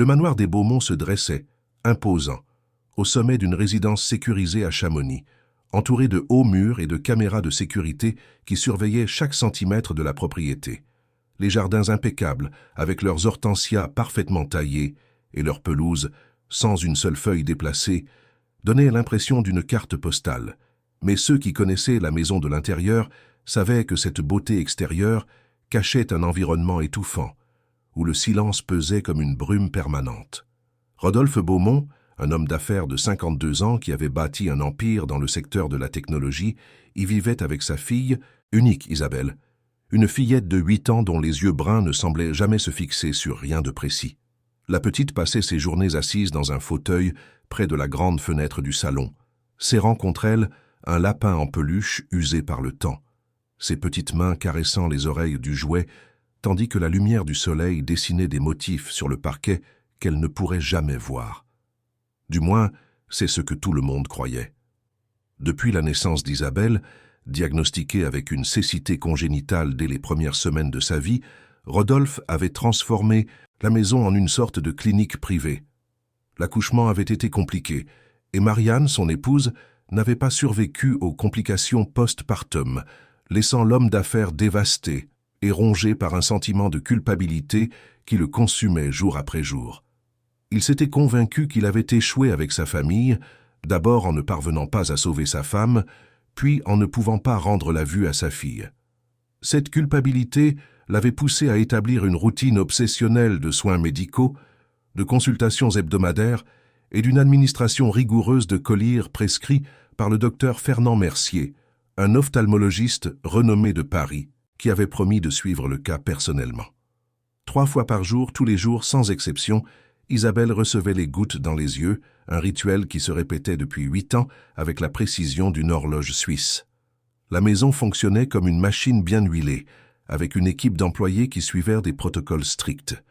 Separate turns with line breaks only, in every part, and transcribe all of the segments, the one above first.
Le manoir des Beaumont se dressait, imposant, au sommet d'une résidence sécurisée à Chamonix, entourée de hauts murs et de caméras de sécurité qui surveillaient chaque centimètre de la propriété. Les jardins impeccables, avec leurs hortensias parfaitement taillés et leurs pelouses, sans une seule feuille déplacée, donnaient l'impression d'une carte postale. Mais ceux qui connaissaient la maison de l'intérieur savaient que cette beauté extérieure cachait un environnement étouffant, où le silence pesait comme une brume permanente. Rodolphe Beaumont, un homme d'affaires de 52 ans qui avait bâti un empire dans le secteur de la technologie, y vivait avec sa fille, unique Isabelle, une fillette de 8 ans dont les yeux bruns ne semblaient jamais se fixer sur rien de précis. La petite passait ses journées assise dans un fauteuil près de la grande fenêtre du salon, serrant contre elle un lapin en peluche usé par le temps, ses petites mains caressant les oreilles du jouet, tandis que la lumière du soleil dessinait des motifs sur le parquet qu'elle ne pourrait jamais voir. Du moins, c'est ce que tout le monde croyait. Depuis la naissance d'Isabelle, diagnostiquée avec une cécité congénitale dès les premières semaines de sa vie, Rodolphe avait transformé la maison en une sorte de clinique privée. L'accouchement avait été compliqué, et Marianne, son épouse, n'avait pas survécu aux complications post-partum, laissant l'homme d'affaires dévasté et rongé par un sentiment de culpabilité qui le consumait jour après jour. Il s'était convaincu qu'il avait échoué avec sa famille, d'abord en ne parvenant pas à sauver sa femme, puis en ne pouvant pas rendre la vue à sa fille. Cette culpabilité l'avait poussé à établir une routine obsessionnelle de soins médicaux, de consultations hebdomadaires et d'une administration rigoureuse de collyres prescrits par le docteur Fernand Mercier, un ophtalmologiste renommé de Paris, qui avait promis de suivre le cas personnellement. 3 fois par jour, tous les jours, sans exception, Isabelle recevait les gouttes dans les yeux, un rituel qui se répétait depuis 8 ans avec la précision d'une horloge suisse. La maison fonctionnait comme une machine bien huilée, avec une équipe d'employés qui suivaient des protocoles stricts.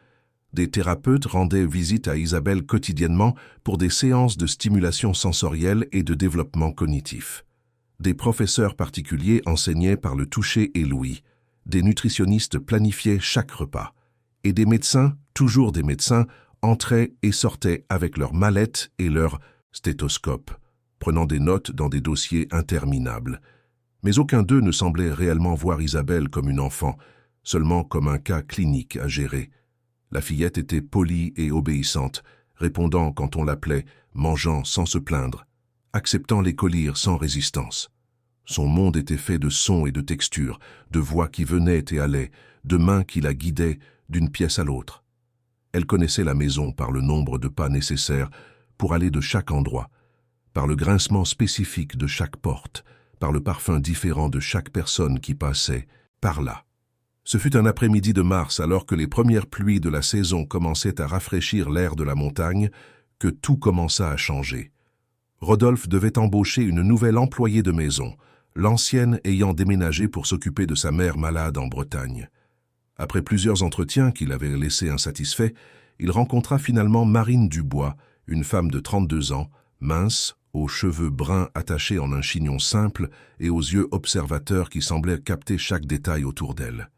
Des thérapeutes rendaient visite à Isabelle quotidiennement pour des séances de stimulation sensorielle et de développement cognitif. Des professeurs particuliers enseignaient par le toucher et l'ouïe. Des nutritionnistes planifiaient chaque repas. Et des médecins, toujours des médecins, entraient et sortaient avec leurs mallettes et leurs stéthoscopes, prenant des notes dans des dossiers interminables. Mais aucun d'eux ne semblait réellement voir Isabelle comme une enfant, seulement comme un cas clinique à gérer. La fillette était polie et obéissante, répondant quand on l'appelait, mangeant sans se plaindre, acceptant les collyres sans résistance. Son monde était fait de sons et de textures, de voix qui venaient et allaient, de mains qui la guidaient d'une pièce à l'autre. Elle connaissait la maison par le nombre de pas nécessaires pour aller de chaque endroit, par le grincement spécifique de chaque porte, par le parfum différent de chaque personne qui passait par là. Ce fut un après-midi de mars, alors que les premières pluies de la saison commençaient à rafraîchir l'air de la montagne, que tout commença à changer. Rodolphe devait embaucher une nouvelle employée de maison, l'ancienne ayant déménagé pour s'occuper de sa mère malade en Bretagne. Après plusieurs entretiens qui l'avaient laissé insatisfait, il rencontra finalement Marine Dubois, une femme de 32 ans, mince, aux cheveux bruns attachés en un chignon simple et aux yeux observateurs qui semblaient capter chaque détail autour d'elle.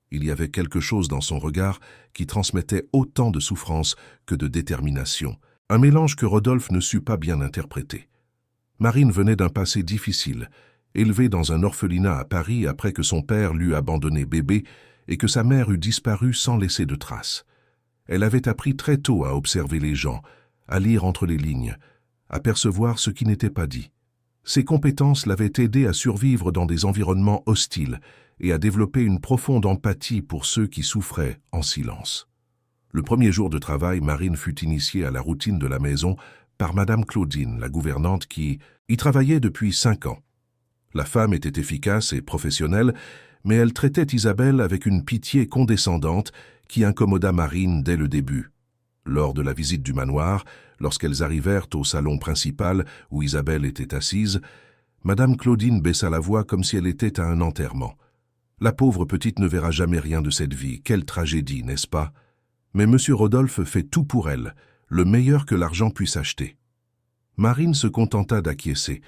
Il y avait quelque chose dans son regard qui transmettait autant de souffrance que de détermination, un mélange que Rodolphe ne sut pas bien interpréter. Marine venait d'un passé difficile, élevée dans un orphelinat à Paris après que son père l'eut abandonné bébé et que sa mère eut disparu sans laisser de traces. Elle avait appris très tôt à observer les gens, à lire entre les lignes, à percevoir ce qui n'était pas dit. Ses compétences l'avaient aidé à survivre dans des environnements hostiles et à développer une profonde empathie pour ceux qui souffraient en silence. Le premier jour de travail, Marine fut initiée à la routine de la maison par Madame Claudine, la gouvernante qui y travaillait depuis 5 ans. La femme était efficace et professionnelle, mais elle traitait Isabelle avec une pitié condescendante qui incommoda Marine dès le début. Lors de la visite du manoir, lorsqu'elles arrivèrent au salon principal où Isabelle était assise, Madame Claudine baissa la voix comme si elle était à un enterrement. La pauvre petite ne verra jamais rien de cette vie, quelle tragédie, n'est-ce pas? Mais Monsieur Rodolphe fait tout pour elle, le meilleur que l'argent puisse acheter. Marine se contenta d'acquiescer,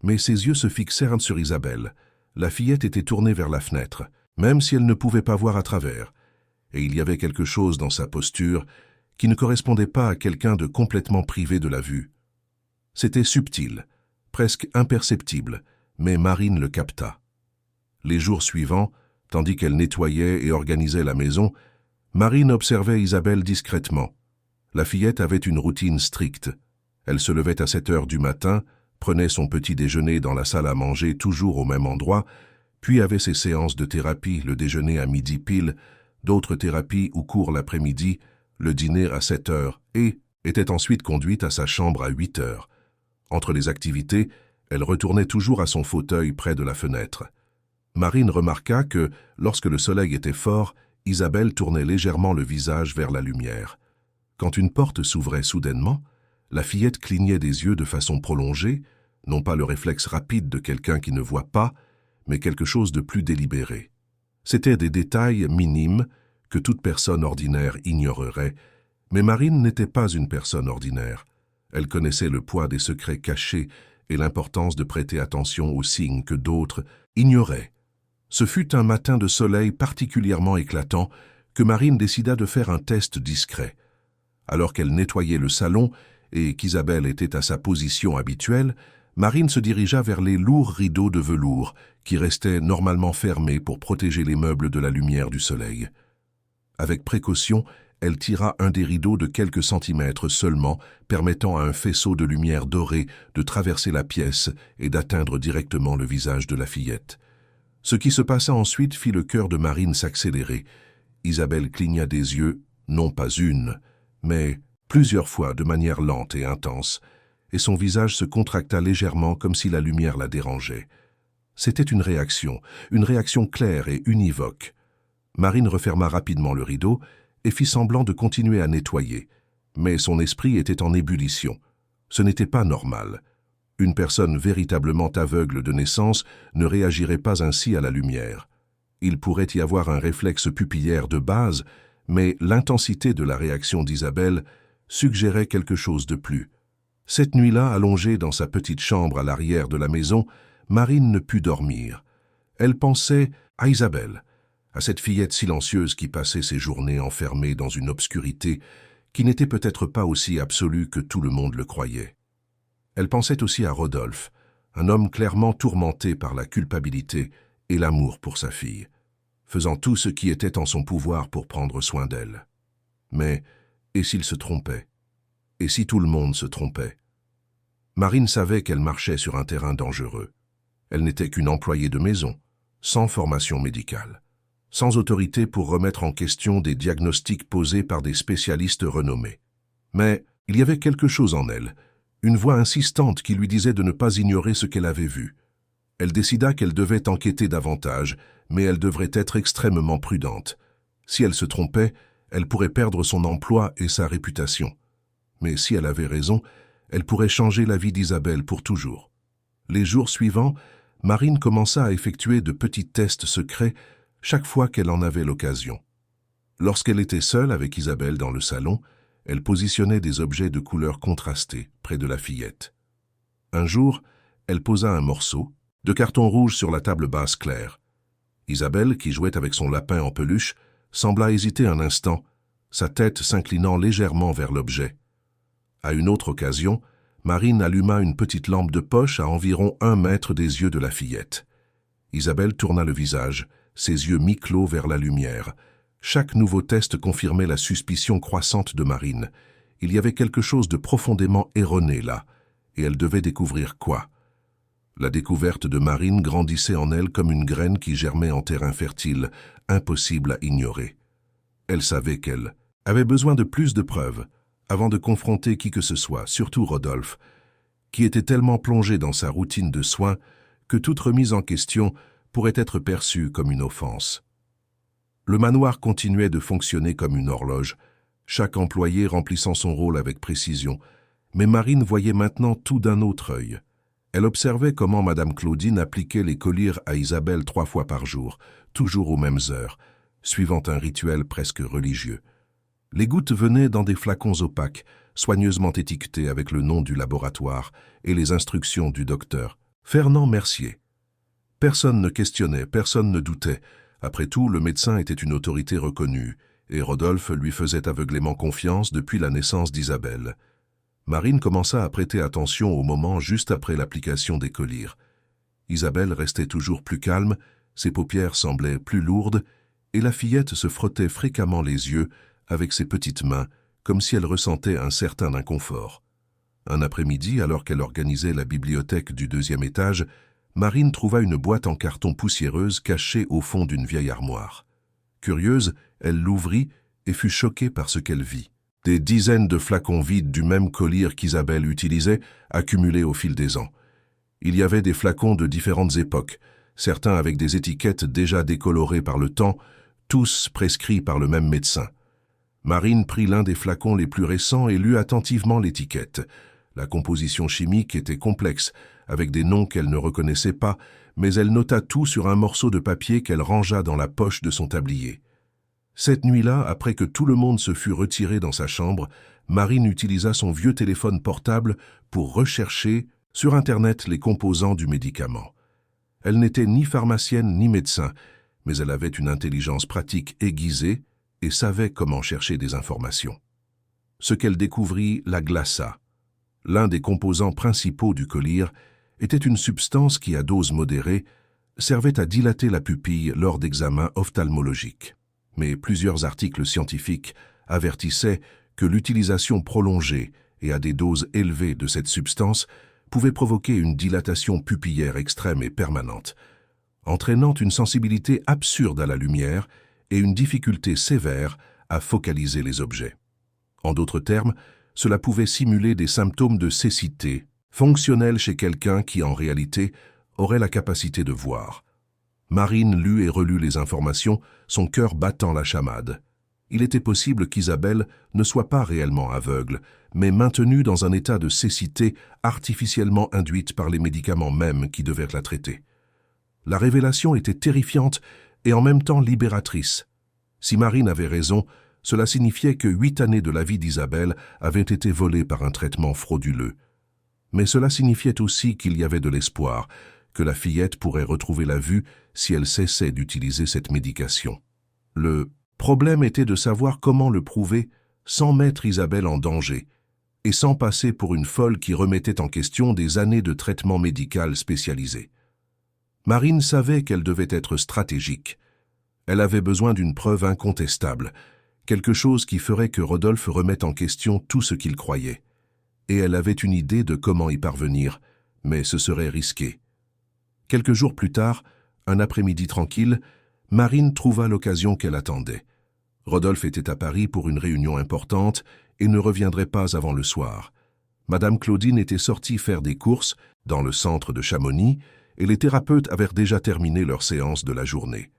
mais ses yeux se fixèrent sur Isabelle. La fillette était tournée vers la fenêtre, même si elle ne pouvait pas voir à travers, et il y avait quelque chose dans sa posture qui ne correspondait pas à quelqu'un de complètement privé de la vue. C'était subtil, presque imperceptible, mais Marine le capta. Les jours suivants, tandis qu'elle nettoyait et organisait la maison, Marine observait Isabelle discrètement. La fillette avait une routine stricte. Elle se levait à 7 heures du matin, prenait son petit déjeuner dans la salle à manger toujours au même endroit, puis avait ses séances de thérapie, le déjeuner à midi pile, d'autres thérapies ou cours l'après-midi, le dîner à 7 heures et était ensuite conduite à sa chambre à 8 heures. Entre les activités, elle retournait toujours à son fauteuil près de la fenêtre. Marine remarqua que, lorsque le soleil était fort, Isabelle tournait légèrement le visage vers la lumière. Quand une porte s'ouvrait soudainement, la fillette clignait des yeux de façon prolongée, non pas le réflexe rapide de quelqu'un qui ne voit pas, mais quelque chose de plus délibéré. C'étaient des détails minimes que toute personne ordinaire ignorerait, mais Marine n'était pas une personne ordinaire. Elle connaissait le poids des secrets cachés et l'importance de prêter attention aux signes que d'autres ignoraient. Ce fut un matin de soleil particulièrement éclatant que Marine décida de faire un test discret. Alors qu'elle nettoyait le salon et qu'Isabelle était à sa position habituelle, Marine se dirigea vers les lourds rideaux de velours qui restaient normalement fermés pour protéger les meubles de la lumière du soleil. Avec précaution, elle tira un des rideaux de quelques centimètres seulement, permettant à un faisceau de lumière dorée de traverser la pièce et d'atteindre directement le visage de la fillette. Ce qui se passa ensuite fit le cœur de Marine s'accélérer. Isabelle cligna des yeux, non pas une, mais plusieurs fois de manière lente et intense, et son visage se contracta légèrement comme si la lumière la dérangeait. C'était une réaction claire et univoque. Marine referma rapidement le rideau et fit semblant de continuer à nettoyer, mais son esprit était en ébullition. Ce n'était pas normal. Une personne véritablement aveugle de naissance ne réagirait pas ainsi à la lumière. Il pourrait y avoir un réflexe pupillaire de base, mais l'intensité de la réaction d'Isabelle suggérait quelque chose de plus. Cette nuit-là, allongée dans sa petite chambre à l'arrière de la maison, Marine ne put dormir. Elle pensait à Isabelle, à cette fillette silencieuse qui passait ses journées enfermée dans une obscurité qui n'était peut-être pas aussi absolue que tout le monde le croyait. Elle pensait aussi à Rodolphe, un homme clairement tourmenté par la culpabilité et l'amour pour sa fille, faisant tout ce qui était en son pouvoir pour prendre soin d'elle. Mais, et s'il se trompait? Et si tout le monde se trompait? Marine savait qu'elle marchait sur un terrain dangereux. Elle n'était qu'une employée de maison, sans formation médicale, sans autorité pour remettre en question des diagnostics posés par des spécialistes renommés. Mais il y avait quelque chose en elle, une voix insistante qui lui disait de ne pas ignorer ce qu'elle avait vu. Elle décida qu'elle devait enquêter davantage, mais elle devrait être extrêmement prudente. Si elle se trompait, elle pourrait perdre son emploi et sa réputation. Mais si elle avait raison, elle pourrait changer la vie d'Isabelle pour toujours. Les jours suivants, Marine commença à effectuer de petits tests secrets chaque fois qu'elle en avait l'occasion. Lorsqu'elle était seule avec Isabelle dans le salon, elle positionnait des objets de couleurs contrastées près de la fillette. Un jour, elle posa un morceau de carton rouge sur la table basse claire. Isabelle, qui jouait avec son lapin en peluche, sembla hésiter un instant, sa tête s'inclinant légèrement vers l'objet. À une autre occasion, Marine alluma une petite lampe de poche à environ 1 mètre des yeux de la fillette. Isabelle tourna le visage, ses yeux mi-clos vers la lumière. Chaque nouveau test confirmait la suspicion croissante de Marine. Il y avait quelque chose de profondément erroné là, et elle devait découvrir quoi? La découverte de Marine grandissait en elle comme une graine qui germait en terrain fertile, impossible à ignorer. Elle savait qu'elle avait besoin de plus de preuves avant de confronter qui que ce soit, surtout Rodolphe, qui était tellement plongé dans sa routine de soins que toute remise en question pourrait être perçue comme une offense. Le manoir continuait de fonctionner comme une horloge, chaque employé remplissant son rôle avec précision, mais Marine voyait maintenant tout d'un autre œil. Elle observait comment Madame Claudine appliquait les collyres à Isabelle 3 fois par jour, toujours aux mêmes heures, suivant un rituel presque religieux. Les gouttes venaient dans des flacons opaques, soigneusement étiquetés avec le nom du laboratoire et les instructions du docteur Fernand Mercier. Personne ne questionnait, personne ne doutait. Après tout, le médecin était une autorité reconnue, et Rodolphe lui faisait aveuglément confiance depuis la naissance d'Isabelle. Marine commença à prêter attention au moment juste après l'application des collyres. Isabelle restait toujours plus calme, ses paupières semblaient plus lourdes, et la fillette se frottait fréquemment les yeux avec ses petites mains, comme si elle ressentait un certain inconfort. Un après-midi, alors qu'elle organisait la bibliothèque du 2e étage, Marine trouva une boîte en carton poussiéreuse cachée au fond d'une vieille armoire. Curieuse, elle l'ouvrit et fut choquée par ce qu'elle vit. Des dizaines de flacons vides du même collyre qu'Isabelle utilisait, accumulés au fil des ans. Il y avait des flacons de différentes époques, certains avec des étiquettes déjà décolorées par le temps, tous prescrits par le même médecin. Marine prit l'un des flacons les plus récents et lut attentivement l'étiquette. La composition chimique était complexe, avec des noms qu'elle ne reconnaissait pas, mais elle nota tout sur un morceau de papier qu'elle rangea dans la poche de son tablier. Cette nuit-là, après que tout le monde se fut retiré dans sa chambre, Marine utilisa son vieux téléphone portable pour rechercher sur Internet les composants du médicament. Elle n'était ni pharmacienne ni médecin, mais elle avait une intelligence pratique aiguisée et savait comment chercher des informations. Ce qu'elle découvrit la glaça. L'un des composants principaux du collyre était une substance qui, à dose modérée, servait à dilater la pupille lors d'examens ophtalmologiques. Mais plusieurs articles scientifiques avertissaient que l'utilisation prolongée et à des doses élevées de cette substance pouvait provoquer une dilatation pupillaire extrême et permanente, entraînant une sensibilité absurde à la lumière et une difficulté sévère à focaliser les objets. En d'autres termes, cela pouvait simuler des symptômes de cécité, fonctionnels chez quelqu'un qui, en réalité, aurait la capacité de voir. Marine lut et relut les informations, son cœur battant la chamade. Il était possible qu'Isabelle ne soit pas réellement aveugle, mais maintenue dans un état de cécité artificiellement induite par les médicaments mêmes qui devaient la traiter. La révélation était terrifiante et en même temps libératrice. Si Marine avait raison, cela signifiait que 8 années de la vie d'Isabelle avaient été volées par un traitement frauduleux. Mais cela signifiait aussi qu'il y avait de l'espoir, que la fillette pourrait retrouver la vue si elle cessait d'utiliser cette médication. Le problème était de savoir comment le prouver sans mettre Isabelle en danger et sans passer pour une folle qui remettait en question des années de traitement médical spécialisé. Marine savait qu'elle devait être stratégique. Elle avait besoin d'une preuve incontestable, quelque chose qui ferait que Rodolphe remette en question tout ce qu'il croyait. Et elle avait une idée de comment y parvenir, mais ce serait risqué. Quelques jours plus tard, un après-midi tranquille, Marine trouva l'occasion qu'elle attendait. Rodolphe était à Paris pour une réunion importante et ne reviendrait pas avant le soir. Madame Claudine était sortie faire des courses dans le centre de Chamonix et les thérapeutes avaient déjà terminé leur séance de la journée.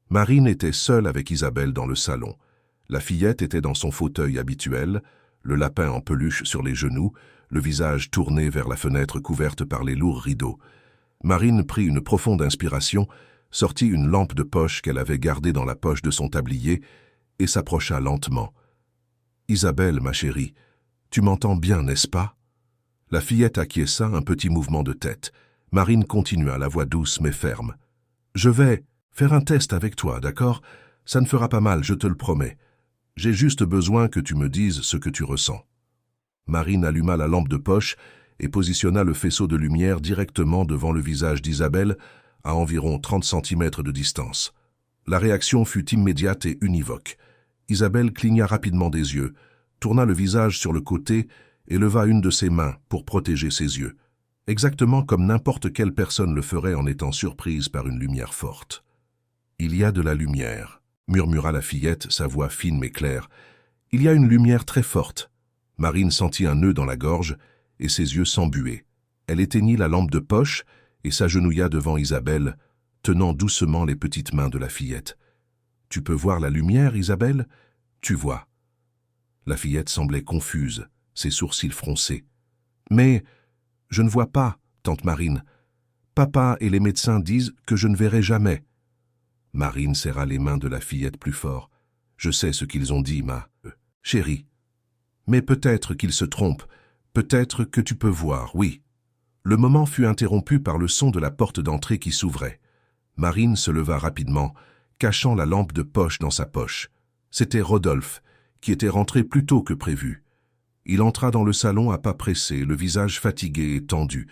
Marine était seule avec Isabelle dans le salon. La fillette était dans son fauteuil habituel, le lapin en peluche sur les genoux, le visage tourné vers la fenêtre couverte par les lourds rideaux. Marine prit une profonde inspiration, sortit une lampe de poche qu'elle avait gardée dans la poche de son tablier et s'approcha lentement. « Isabelle, ma chérie, tu m'entends bien, n'est-ce pas ?» La fillette acquiesça un petit mouvement de tête. Marine continua, la voix douce mais ferme. « Je vais faire un test avec toi, d'accord? Ça ne fera pas mal, je te le promets. J'ai juste besoin que tu me dises ce que tu ressens. » Marine alluma la lampe de poche et positionna le faisceau de lumière directement devant le visage d'Isabelle, à environ 30 cm de distance. La réaction fut immédiate et univoque. Isabelle cligna rapidement des yeux, tourna le visage sur le côté et leva une de ses mains pour protéger ses yeux, exactement comme n'importe quelle personne le ferait en étant surprise par une lumière forte. « Il y a de la lumière », murmura la fillette, sa voix fine mais claire. « Il y a une lumière très forte. » Marine sentit un nœud dans la gorge et ses yeux s'embuaient. Elle éteignit la lampe de poche et s'agenouilla devant Isabelle, tenant doucement les petites mains de la fillette. « Tu peux voir la lumière, Isabelle ? Tu vois. » La fillette semblait confuse, ses sourcils froncés. « Mais je ne vois pas, tante Marine. Papa et les médecins disent que je ne verrai jamais. » Marine serra les mains de la fillette plus fort. « Je sais ce qu'ils ont dit, ma chérie. Mais peut-être qu'ils se trompent. Peut-être que tu peux voir, oui. » Le moment fut interrompu par le son de la porte d'entrée qui s'ouvrait. Marine se leva rapidement, cachant la lampe de poche dans sa poche. C'était Rodolphe, qui était rentré plus tôt que prévu. Il entra dans le salon à pas pressés, le visage fatigué et tendu.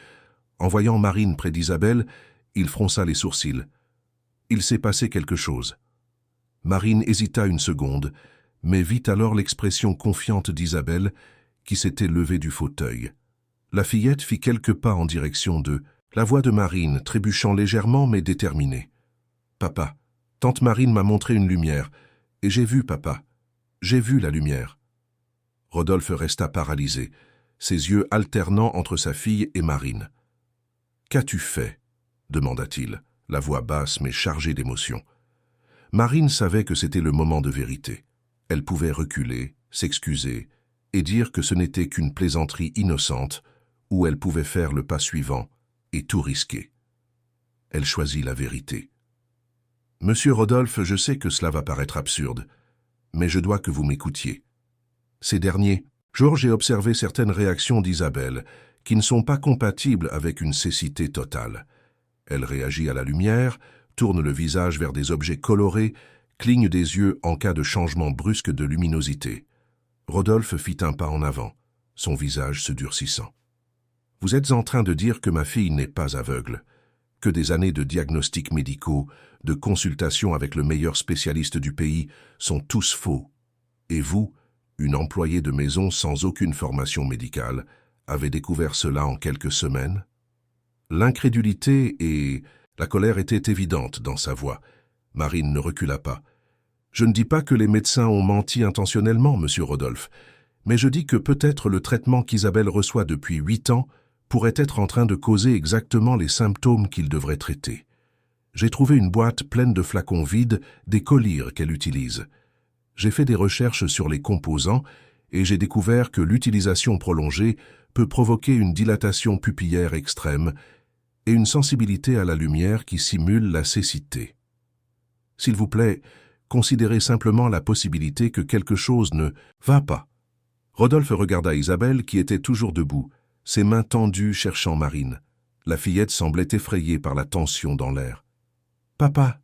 En voyant Marine près d'Isabelle, il fronça les sourcils. Il s'est passé quelque chose. Marine hésita une seconde, mais vit alors l'expression confiante d'Isabelle, qui s'était levée du fauteuil. La fillette fit quelques pas en direction d'eux, la voix de Marine trébuchant légèrement mais déterminée. « Papa, tante Marine m'a montré une lumière, et j'ai vu, papa, j'ai vu la lumière. » Rodolphe resta paralysé, ses yeux alternant entre sa fille et Marine. « Qu'as-tu fait ?» demanda-t-il, la voix basse mais chargée d'émotion. Marine savait que c'était le moment de vérité. Elle pouvait reculer, s'excuser et dire que ce n'était qu'une plaisanterie innocente où elle pouvait faire le pas suivant et tout risquer. Elle choisit la vérité. « Monsieur Rodolphe, je sais que cela va paraître absurde, mais je dois que vous m'écoutiez. Ces derniers jours, j'ai observé certaines réactions d'Isabelle qui ne sont pas compatibles avec une cécité totale. Elle réagit à la lumière, tourne le visage vers des objets colorés, cligne des yeux en cas de changement brusque de luminosité. » Rodolphe fit un pas en avant, son visage se durcissant. « Vous êtes en train de dire que ma fille n'est pas aveugle, que des années de diagnostics médicaux, de consultations avec le meilleur spécialiste du pays sont tous faux. Et vous, une employée de maison sans aucune formation médicale, avez découvert cela en quelques semaines ?» L'incrédulité et la colère étaient évidentes dans sa voix. Marine ne recula pas. « Je ne dis pas que les médecins ont menti intentionnellement, monsieur Rodolphe, mais je dis que peut-être le traitement qu'Isabelle reçoit depuis 8 ans pourrait être en train de causer exactement les symptômes qu'il devrait traiter. J'ai trouvé une boîte pleine de flacons vides, des collyres qu'elle utilise. J'ai fait des recherches sur les composants et j'ai découvert que l'utilisation prolongée peut provoquer une dilatation pupillaire extrême et une sensibilité à la lumière qui simule la cécité. S'il vous plaît, considérez simplement la possibilité que quelque chose ne va pas. » Rodolphe regarda Isabelle qui était toujours debout, ses mains tendues cherchant Marine. La fillette semblait effrayée par la tension dans l'air. « Papa,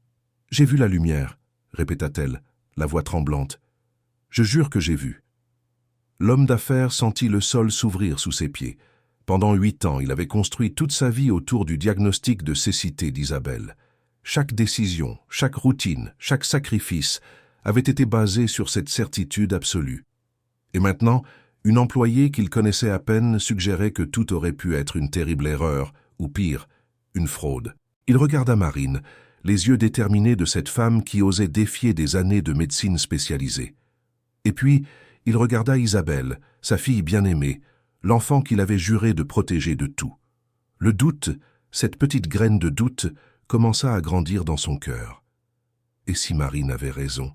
j'ai vu la lumière, » répéta-t-elle, la voix tremblante. « Je jure que j'ai vu. » L'homme d'affaires sentit le sol s'ouvrir sous ses pieds. Pendant 8 ans, il avait construit toute sa vie autour du diagnostic de cécité d'Isabelle. Chaque décision, chaque routine, chaque sacrifice avait été basé sur cette certitude absolue. Et maintenant, une employée qu'il connaissait à peine suggérait que tout aurait pu être une terrible erreur, ou pire, une fraude. Il regarda Marine, les yeux déterminés de cette femme qui osait défier des années de médecine spécialisée. Et puis, il regarda Isabelle, sa fille bien-aimée, l'enfant qu'il avait juré de protéger de tout. Le doute, cette petite graine de doute, commença à grandir dans son cœur. Et si Marine avait raison?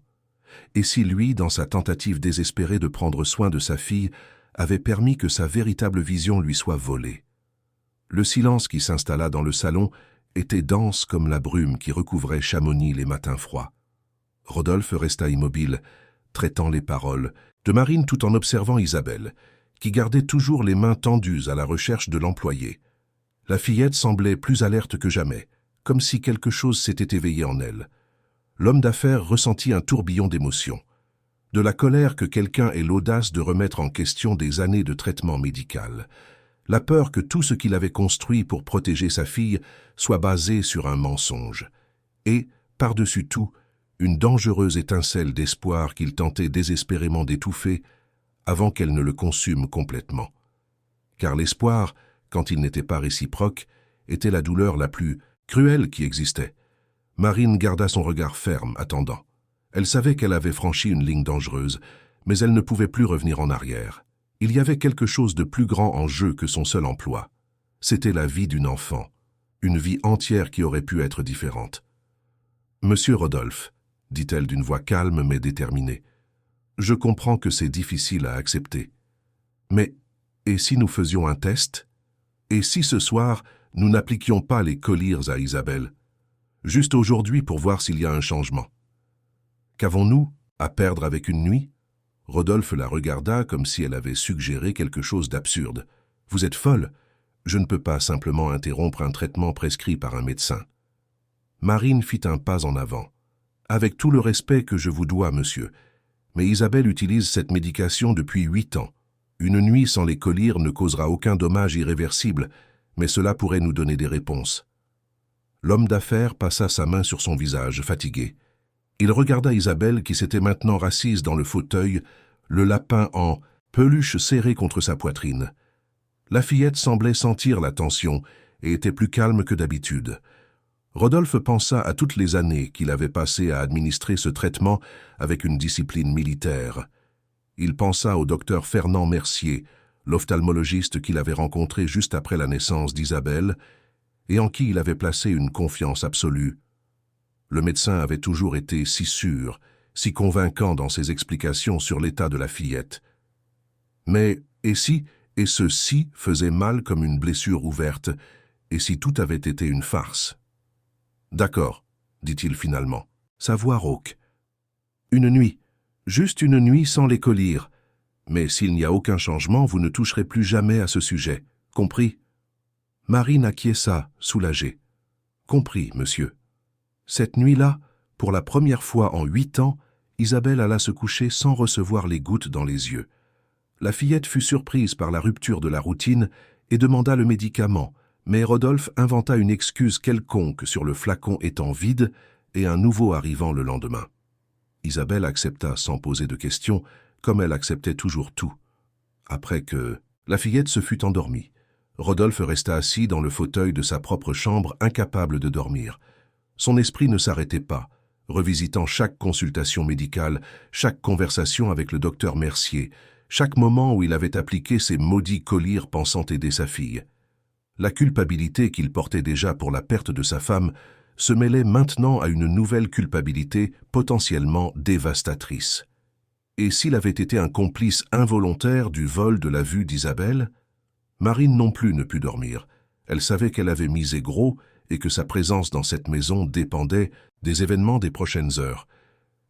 Et si lui, dans sa tentative désespérée de prendre soin de sa fille, avait permis que sa véritable vision lui soit volée? Le silence qui s'installa dans le salon était dense comme la brume qui recouvrait Chamonix les matins froids. Rodolphe resta immobile, traitant les paroles de Marine tout en observant Isabelle, qui gardait toujours les mains tendues à la recherche de l'employé. La fillette semblait plus alerte que jamais, comme si quelque chose s'était éveillé en elle. L'homme d'affaires ressentit un tourbillon d'émotions. De la colère que quelqu'un ait l'audace de remettre en question des années de traitement médical. La peur que tout ce qu'il avait construit pour protéger sa fille soit basé sur un mensonge. Et, par-dessus tout, une dangereuse étincelle d'espoir qu'il tentait désespérément d'étouffer avant qu'elle ne le consume complètement. Car l'espoir, quand il n'était pas réciproque, était la douleur la plus cruelle qui existait. Marine garda son regard ferme, attendant. Elle savait qu'elle avait franchi une ligne dangereuse, mais elle ne pouvait plus revenir en arrière. Il y avait quelque chose de plus grand en jeu que son seul emploi. C'était la vie d'une enfant, une vie entière qui aurait pu être différente. « Monsieur Rodolphe, » dit-elle d'une voix calme mais déterminée, « je comprends que c'est difficile à accepter. Mais, et si nous faisions un test? Et si ce soir, nous n'appliquions pas les collyres à Isabelle? Juste aujourd'hui pour voir s'il y a un changement. Qu'avons-nous à perdre avec une nuit ?» Rodolphe la regarda comme si elle avait suggéré quelque chose d'absurde. « Vous êtes folle. Je ne peux pas simplement interrompre un traitement prescrit par un médecin. » Marine fit un pas en avant. « Avec tout le respect que je vous dois, monsieur, Mais Isabelle utilise cette médication depuis 8 ans. Une nuit sans les collyres ne causera aucun dommage irréversible, mais cela pourrait nous donner des réponses. L'homme d'affaires passa sa main sur son visage, fatigué. Il regarda Isabelle qui s'était maintenant assise dans le fauteuil, le lapin en peluche serré contre sa poitrine. La fillette semblait sentir la tension et était plus calme que d'habitude. Rodolphe pensa à toutes les années qu'il avait passées à administrer ce traitement avec une discipline militaire. Il pensa au docteur Fernand Mercier, l'ophtalmologiste qu'il avait rencontré juste après la naissance d'Isabelle et en qui il avait placé une confiance absolue. Le médecin avait toujours été si sûr, si convaincant dans ses explications sur l'état de la fillette. Mais, et ce si faisait mal comme une blessure ouverte, et si tout avait été une farce? D'accord, dit-il finalement. Sa voix rauque. Une nuit, juste une nuit sans les collyres. Mais s'il n'y a aucun changement, vous ne toucherez plus jamais à ce sujet. Compris? Marine acquiesça, soulagée. Compris, monsieur. Cette nuit-là, pour la première fois en 8 ans, Isabelle alla se coucher sans recevoir les gouttes dans les yeux. La fillette fut surprise par la rupture de la routine et demanda le médicament, mais Rodolphe inventa une excuse quelconque sur le flacon étant vide et un nouveau arrivant le lendemain. Isabelle accepta sans poser de questions, comme elle acceptait toujours tout. Après que la fillette se fut endormie, Rodolphe resta assis dans le fauteuil de sa propre chambre, incapable de dormir. Son esprit ne s'arrêtait pas, revisitant chaque consultation médicale, chaque conversation avec le docteur Mercier, chaque moment où il avait appliqué ces maudits collyres pensant aider sa fille. La culpabilité qu'il portait déjà pour la perte de sa femme se mêlait maintenant à une nouvelle culpabilité potentiellement dévastatrice. Et s'il avait été un complice involontaire du vol de la vue d'Isabelle? Marine non plus ne put dormir. Elle savait qu'elle avait misé gros et que sa présence dans cette maison dépendait des événements des prochaines heures.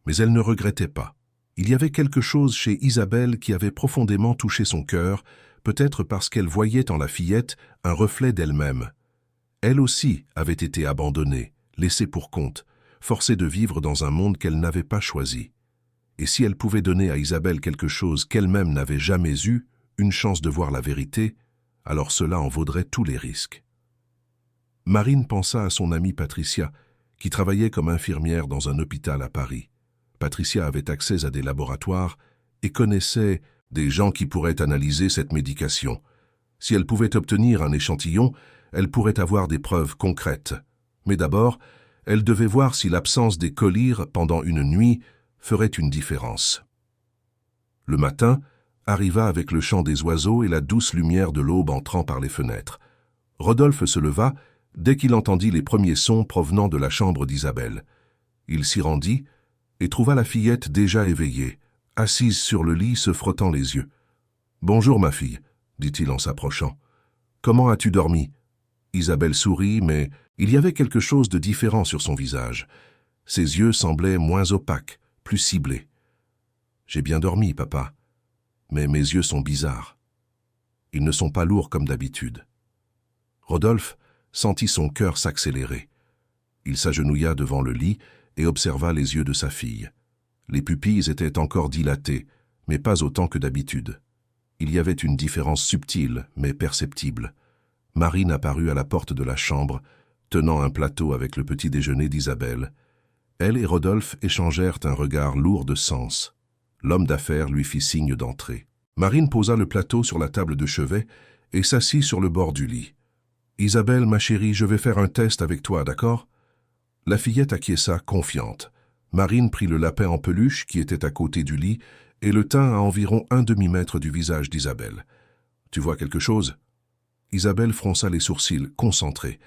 Mais elle ne regrettait pas. Il y avait quelque chose chez Isabelle qui avait profondément touché son cœur, peut-être parce qu'elle voyait en la fillette un reflet d'elle-même. Elle aussi avait été abandonnée, laissée pour compte, forcée de vivre dans un monde qu'elle n'avait pas choisi. Et si elle pouvait donner à Isabelle quelque chose qu'elle-même n'avait jamais eu, une chance de voir la vérité, alors cela en vaudrait tous les risques. Marine pensa à son amie Patricia, qui travaillait comme infirmière dans un hôpital à Paris. Patricia avait accès à des laboratoires et connaissait des gens qui pourraient analyser cette médication. Si elle pouvait obtenir un échantillon, elle pourrait avoir des preuves concrètes. Mais d'abord, elle devait voir si l'absence des collyres pendant une nuit ferait une différence. Le matin arriva avec le chant des oiseaux et la douce lumière de l'aube entrant par les fenêtres. Rodolphe se leva dès qu'il entendit les premiers sons provenant de la chambre d'Isabelle. Il s'y rendit et trouva la fillette déjà éveillée, assise sur le lit se frottant les yeux. « Bonjour ma fille », dit-il en s'approchant. « Comment as-tu dormi ?» Isabelle sourit, mais il y avait quelque chose de différent sur son visage. Ses yeux semblaient moins opaques, plus ciblés. « J'ai bien dormi, papa, mais mes yeux sont bizarres. Ils ne sont pas lourds comme d'habitude. » Rodolphe sentit son cœur s'accélérer. Il s'agenouilla devant le lit et observa les yeux de sa fille. Les pupilles étaient encore dilatées, mais pas autant que d'habitude. Il y avait une différence subtile, mais perceptible. Marine apparut à la porte de la chambre, tenant un plateau avec le petit déjeuner d'Isabelle. Elle et Rodolphe échangèrent un regard lourd de sens. L'homme d'affaires lui fit signe d'entrer. Marine posa le plateau sur la table de chevet et s'assit sur le bord du lit. « Isabelle, ma chérie, je vais faire un test avec toi, d'accord ?» La fillette acquiesça, confiante. Marine prit le lapin en peluche qui était à côté du lit et le tint à environ 1 demi-mètre du visage d'Isabelle. « Tu vois quelque chose ?» Isabelle fronça les sourcils, concentrée.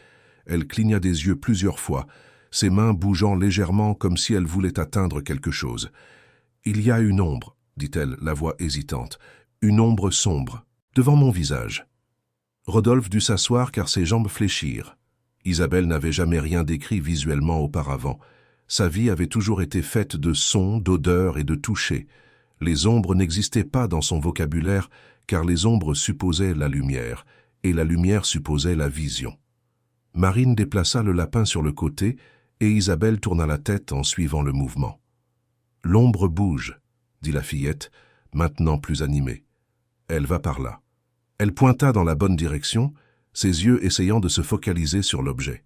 Elle cligna des yeux plusieurs fois, ses mains bougeant légèrement comme si elle voulait atteindre quelque chose. « Il y a une ombre, » dit-elle, la voix hésitante. « Une ombre sombre, devant mon visage. » Rodolphe dut s'asseoir car ses jambes fléchirent. Isabelle n'avait jamais rien décrit visuellement auparavant. Sa vie avait toujours été faite de sons, d'odeurs et de touchés. Les ombres n'existaient pas dans son vocabulaire car les ombres supposaient la lumière, et la lumière supposait la vision. Marine déplaça le lapin sur le côté et Isabelle tourna la tête en suivant le mouvement. « L'ombre bouge », dit la fillette, maintenant plus animée. Elle va par là. Elle pointa dans la bonne direction, ses yeux essayant de se focaliser sur l'objet.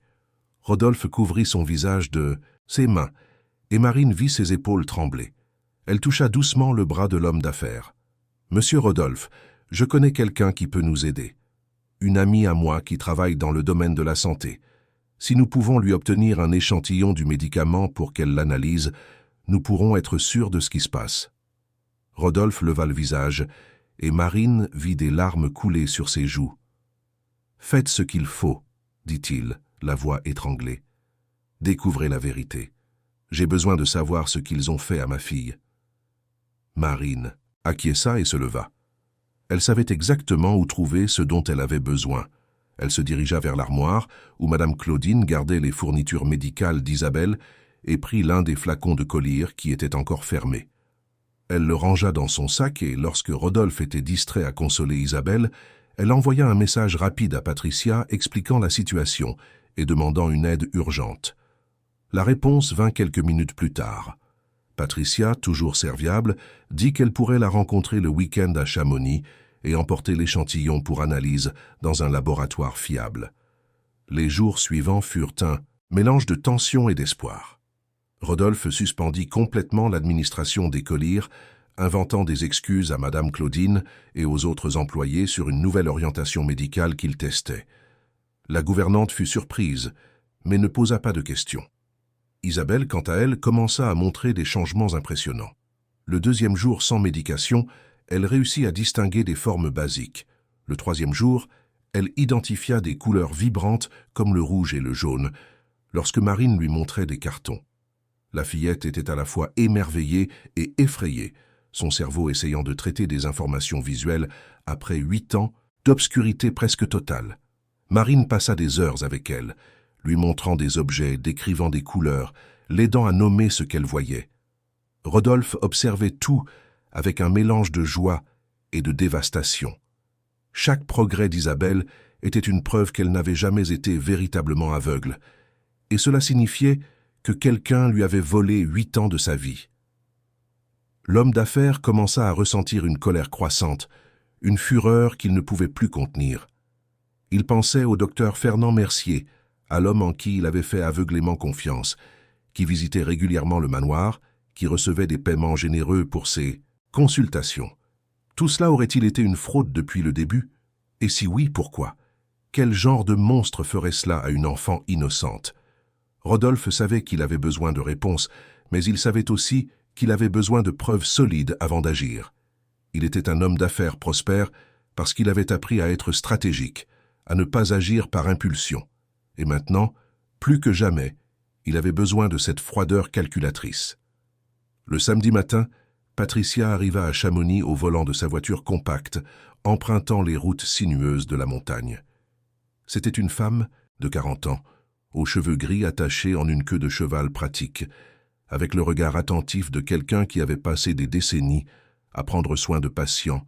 Rodolphe couvrit son visage de ses mains, et Marine vit ses épaules trembler. Elle toucha doucement le bras de l'homme d'affaires. « Monsieur Rodolphe, je connais quelqu'un qui peut nous aider. Une amie à moi qui travaille dans le domaine de la santé. Si nous pouvons lui obtenir un échantillon du médicament pour qu'elle l'analyse, nous pourrons être sûrs de ce qui se passe. » Rodolphe leva le visage, et Marine vit des larmes couler sur ses joues. « Faites ce qu'il faut, » dit-il, la voix étranglée. « Découvrez la vérité. J'ai besoin de savoir ce qu'ils ont fait à ma fille. » Marine acquiesça et se leva. Elle savait exactement où trouver ce dont elle avait besoin. Elle se dirigea vers l'armoire, où Madame Claudine gardait les fournitures médicales d'Isabelle, et prit l'un des flacons de collyre qui était encore fermé. Elle le rangea dans son sac et, lorsque Rodolphe était distrait à consoler Isabelle, elle envoya un message rapide à Patricia expliquant la situation et demandant une aide urgente. La réponse vint quelques minutes plus tard. Patricia, toujours serviable, dit qu'elle pourrait la rencontrer le week-end à Chamonix et emporter l'échantillon pour analyse dans un laboratoire fiable. Les jours suivants furent un mélange de tension et d'espoir. Rodolphe suspendit complètement l'administration des collyres, inventant des excuses à Madame Claudine et aux autres employés sur une nouvelle orientation médicale qu'il testait. La gouvernante fut surprise, mais ne posa pas de questions. Isabelle, quant à elle, commença à montrer des changements impressionnants. Le deuxième jour sans médication, elle réussit à distinguer des formes basiques. Le troisième jour, elle identifia des couleurs vibrantes comme le rouge et le jaune, lorsque Marine lui montrait des cartons. La fillette était à la fois émerveillée et effrayée, son cerveau essayant de traiter des informations visuelles après 8 ans d'obscurité presque totale. Marine passa des heures avec elle, lui montrant des objets, décrivant des couleurs, l'aidant à nommer ce qu'elle voyait. Rodolphe observait tout avec un mélange de joie et de dévastation. Chaque progrès d'Isabelle était une preuve qu'elle n'avait jamais été véritablement aveugle, et cela signifiait que quelqu'un lui avait volé 8 ans de sa vie. L'homme d'affaires commença à ressentir une colère croissante, une fureur qu'il ne pouvait plus contenir. Il pensait au docteur Fernand Mercier, à l'homme en qui il avait fait aveuglément confiance, qui visitait régulièrement le manoir, qui recevait des paiements généreux pour ses consultations. Tout cela aurait-il été une fraude depuis le début? Et si oui, pourquoi? Quel genre de monstre ferait cela à une enfant innocente? Rodolphe savait qu'il avait besoin de réponses, mais il savait aussi qu'il avait besoin de preuves solides avant d'agir. Il était un homme d'affaires prospère parce qu'il avait appris à être stratégique, à ne pas agir par impulsion. Et maintenant, plus que jamais, il avait besoin de cette froideur calculatrice. Le samedi matin, Patricia arriva à Chamonix au volant de sa voiture compacte, empruntant les routes sinueuses de la montagne. C'était une femme de 40 ans, aux cheveux gris attachés en une queue de cheval pratique, avec le regard attentif de quelqu'un qui avait passé des décennies à prendre soin de patients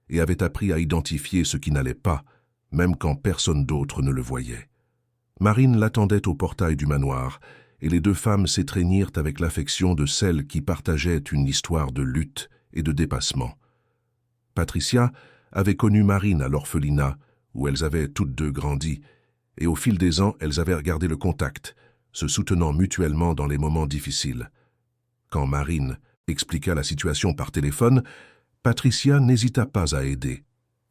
et avait appris à identifier ce qui n'allait pas, même quand personne d'autre ne le voyait. Marine l'attendait au portail du manoir, et les deux femmes s'étreignirent avec l'affection de celles qui partageaient une histoire de lutte et de dépassement. Patricia avait connu Marine à l'orphelinat, où elles avaient toutes deux grandi, et au fil des ans, elles avaient gardé le contact, se soutenant mutuellement dans les moments difficiles. Quand Marine expliqua la situation par téléphone, Patricia n'hésita pas à aider.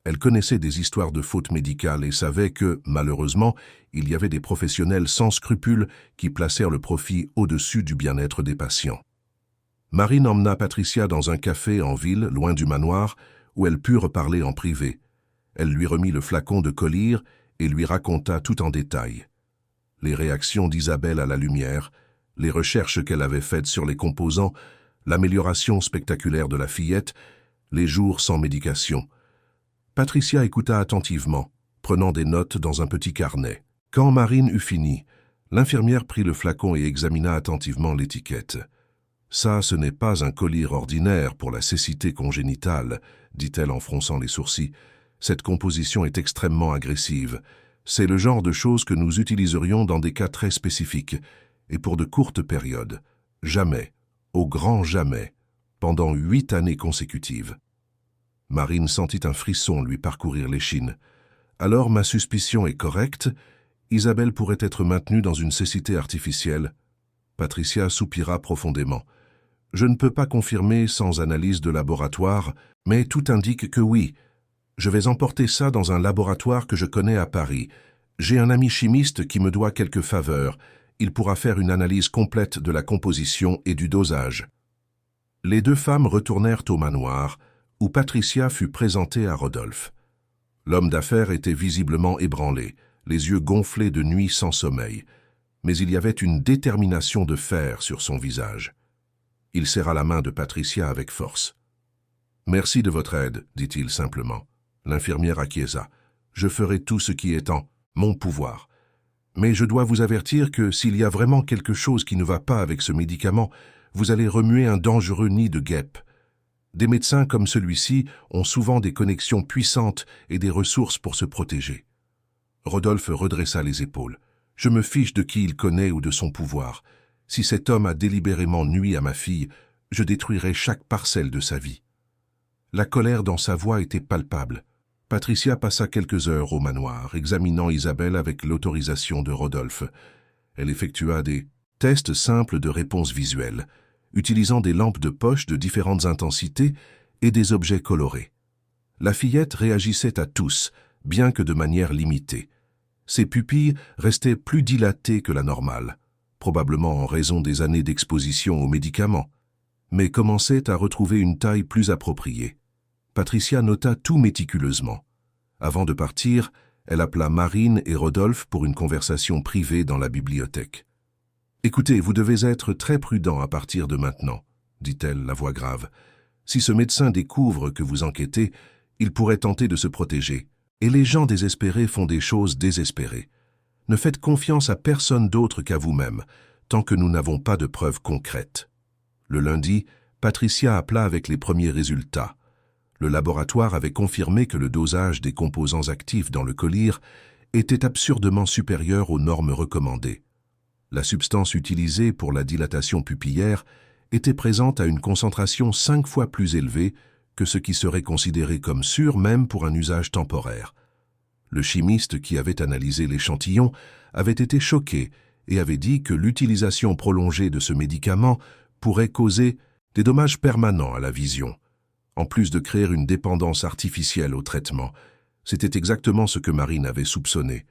Elle connaissait des histoires de fautes médicales et savait que, malheureusement, il y avait des professionnels sans scrupules qui placèrent le profit au-dessus du bien-être des patients. Marine emmena Patricia dans un café en ville, loin du manoir, où elles purent parler en privé. Elle lui remit le flacon de collyre et lui raconta tout en détail. Les réactions d'Isabelle à la lumière, les recherches qu'elle avait faites sur les composants, l'amélioration spectaculaire de la fillette, les jours sans médication. Patricia écouta attentivement, prenant des notes dans un petit carnet. Quand Marine eut fini, l'infirmière prit le flacon et examina attentivement l'étiquette. « Ça, ce n'est pas un collyre ordinaire pour la cécité congénitale, » dit-elle en fronçant les sourcils. « Cette composition est extrêmement agressive. C'est le genre de choses que nous utiliserions dans des cas très spécifiques, et pour de courtes périodes. Jamais, au grand jamais, pendant 8 années consécutives. Marine sentit un frisson lui parcourir l'échine. Alors ma suspicion est correcte, Isabelle pourrait être maintenue dans une cécité artificielle. Patricia soupira profondément. Je ne peux pas confirmer sans analyse de laboratoire, mais tout indique que oui. Je vais emporter ça dans un laboratoire que je connais à Paris. J'ai un ami chimiste qui me doit quelques faveurs. Il pourra faire une analyse complète de la composition et du dosage. Les deux femmes retournèrent au manoir, où Patricia fut présentée à Rodolphe. L'homme d'affaires était visiblement ébranlé, les yeux gonflés de nuit sans sommeil, mais il y avait une détermination de fer sur son visage. Il serra la main de Patricia avec force. « Merci de votre aide, dit-il simplement. » L'infirmière acquiesça. « Je ferai tout ce qui est en mon pouvoir. Mais je dois vous avertir que s'il y a vraiment quelque chose qui ne va pas avec ce médicament, vous allez remuer un dangereux nid de guêpes. Des médecins comme celui-ci ont souvent des connexions puissantes et des ressources pour se protéger. » Rodolphe redressa les épaules. « Je me fiche de qui il connaît ou de son pouvoir. Si cet homme a délibérément nui à ma fille, je détruirai chaque parcelle de sa vie. » La colère dans sa voix était palpable. Patricia passa quelques heures au manoir, examinant Isabelle avec l'autorisation de Rodolphe. Elle effectua des tests simples de réponse visuelle, utilisant des lampes de poche de différentes intensités et des objets colorés. La fillette réagissait à tous, bien que de manière limitée. Ses pupilles restaient plus dilatées que la normale, probablement en raison des années d'exposition aux médicaments, mais commençait à retrouver une taille plus appropriée. Patricia nota tout méticuleusement. Avant de partir, elle appela Marine et Rodolphe pour une conversation privée dans la bibliothèque. « Écoutez, vous devez être très prudent à partir de maintenant, » dit-elle, la voix grave. « Si ce médecin découvre que vous enquêtez, il pourrait tenter de se protéger. Et les gens désespérés font des choses désespérées. Ne faites confiance à personne d'autre qu'à vous-même, tant que nous n'avons pas de preuves concrètes. » Le lundi, Patricia appela avec les premiers résultats. Le laboratoire avait confirmé que le dosage des composants actifs dans le collyre était absurdement supérieur aux normes recommandées. La substance utilisée pour la dilatation pupillaire était présente à une concentration 5 fois plus élevée que ce qui serait considéré comme sûr même pour un usage temporaire. Le chimiste qui avait analysé l'échantillon avait été choqué et avait dit que l'utilisation prolongée de ce médicament pourrait causer des dommages permanents à la vision, en plus de créer une dépendance artificielle au traitement. C'était exactement ce que Marine avait soupçonné.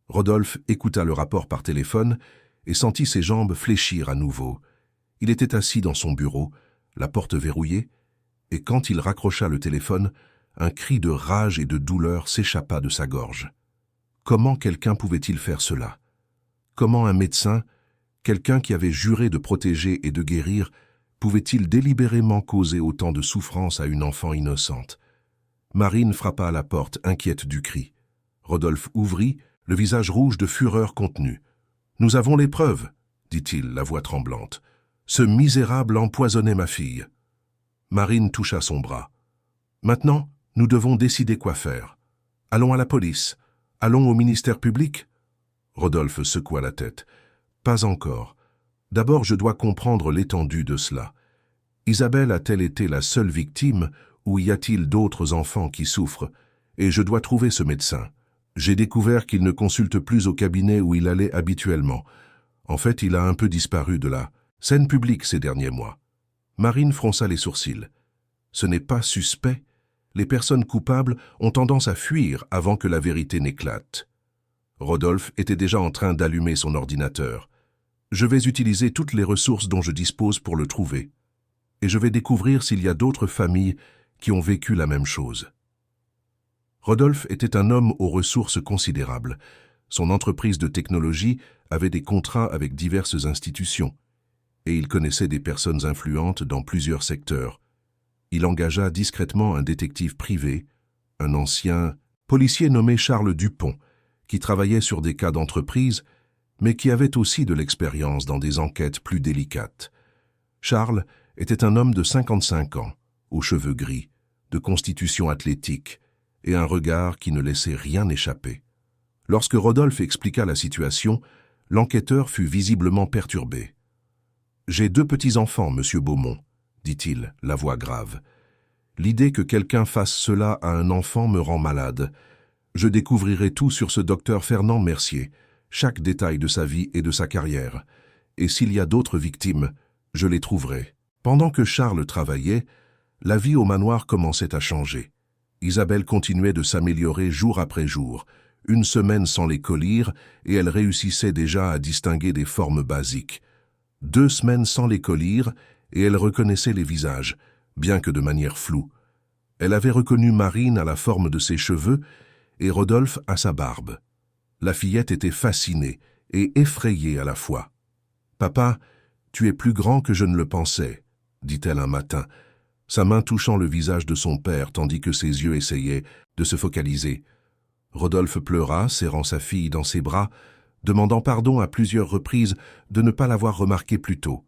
Rodolphe écouta le rapport par téléphone et sentit ses jambes fléchir à nouveau. Il était assis dans son bureau, la porte verrouillée, et quand il raccrocha le téléphone, un cri de rage et de douleur s'échappa de sa gorge. Comment quelqu'un pouvait-il faire cela? Comment un médecin, quelqu'un qui avait juré de protéger et de guérir, pouvait-il délibérément causer autant de souffrance à une enfant innocente? Marine frappa à la porte, inquiète du cri. Rodolphe ouvrit, le visage rouge de fureur contenue. « Nous avons les preuves, » dit-il, la voix tremblante. « Ce misérable empoisonnait ma fille. » Marine toucha son bras. « Maintenant, nous devons décider quoi faire. Allons à la police. Allons au ministère public ?» Rodolphe secoua la tête. « Pas encore. D'abord, je dois comprendre l'étendue de cela. Isabelle a-t-elle été la seule victime ou y a-t-il d'autres enfants qui souffrent? Et je dois trouver ce médecin. J'ai découvert qu'il ne consulte plus au cabinet où il allait habituellement. En fait, il a un peu disparu de la scène publique ces derniers mois. » Marine fronça les sourcils. « Ce n'est pas suspect. Les personnes coupables ont tendance à fuir avant que la vérité n'éclate. » Rodolphe était déjà en train d'allumer son ordinateur. « Je vais utiliser toutes les ressources dont je dispose pour le trouver. Et je vais découvrir s'il y a d'autres familles qui ont vécu la même chose. » Rodolphe était un homme aux ressources considérables. Son entreprise de technologie avait des contrats avec diverses institutions, et il connaissait des personnes influentes dans plusieurs secteurs. Il engagea discrètement un détective privé, un ancien policier nommé Charles Dupont, qui travaillait sur des cas d'entreprise, mais qui avait aussi de l'expérience dans des enquêtes plus délicates. Charles était un homme de 55 ans, aux cheveux gris, de constitution athlétique, et un regard qui ne laissait rien échapper. Lorsque Rodolphe expliqua la situation, l'enquêteur fut visiblement perturbé. « J'ai 2 petits-enfants, monsieur Beaumont, » dit-il, la voix grave. L'idée que quelqu'un fasse cela à un enfant me rend malade. Je découvrirai tout sur ce docteur Fernand Mercier, chaque détail de sa vie et de sa carrière. Et s'il y a d'autres victimes, je les trouverai. Pendant que Charles travaillait, la vie au manoir commençait à changer. Isabelle continuait de s'améliorer jour après jour. Une semaine sans les collyres, et elle réussissait déjà à distinguer des formes basiques. 2 semaines sans les collyres, et elle reconnaissait les visages, bien que de manière floue. Elle avait reconnu Marine à la forme de ses cheveux et Rodolphe à sa barbe. La fillette était fascinée et effrayée à la fois. « Papa, tu es plus grand que je ne le pensais, » dit-elle un matin, sa main touchant le visage de son père tandis que ses yeux essayaient de se focaliser. Rodolphe pleura, serrant sa fille dans ses bras, demandant pardon à plusieurs reprises de ne pas l'avoir remarqué plus tôt.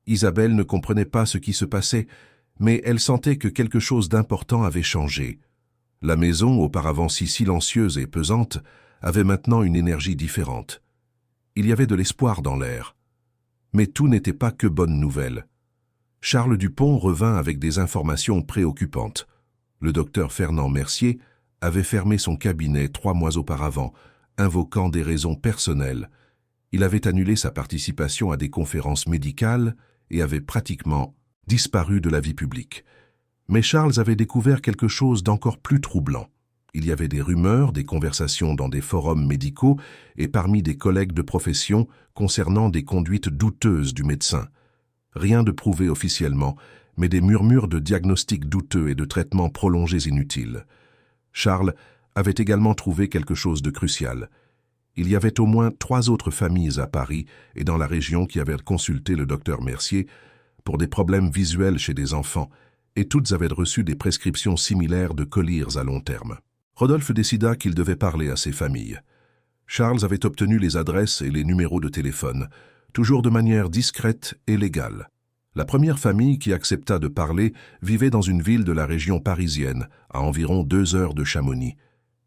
Isabelle ne comprenait pas ce qui se passait, mais elle sentait que quelque chose d'important avait changé. La maison, auparavant si silencieuse et pesante, avait maintenant une énergie différente. Il y avait de l'espoir dans l'air. Mais tout n'était pas que bonne nouvelle. Charles Dupont revint avec des informations préoccupantes. Le docteur Fernand Mercier avait fermé son cabinet 3 mois auparavant, invoquant des raisons personnelles. Il avait annulé sa participation à des conférences médicales et avait pratiquement disparu de la vie publique. Mais Charles avait découvert quelque chose d'encore plus troublant. Il y avait des rumeurs, des conversations dans des forums médicaux et parmi des collègues de profession concernant des conduites douteuses du médecin. Rien de prouvé officiellement, mais des murmures de diagnostics douteux et de traitements prolongés inutiles. Charles avait également trouvé quelque chose de crucial. Il y avait au moins 3 autres familles à Paris et dans la région qui avaient consulté le docteur Mercier pour des problèmes visuels chez des enfants, et toutes avaient reçu des prescriptions similaires de collyres à long terme. Rodolphe décida qu'il devait parler à ces familles. Charles avait obtenu les adresses et les numéros de téléphone, toujours de manière discrète et légale. La première famille qui accepta de parler vivait dans une ville de la région parisienne, à environ 2 heures de Chamonix.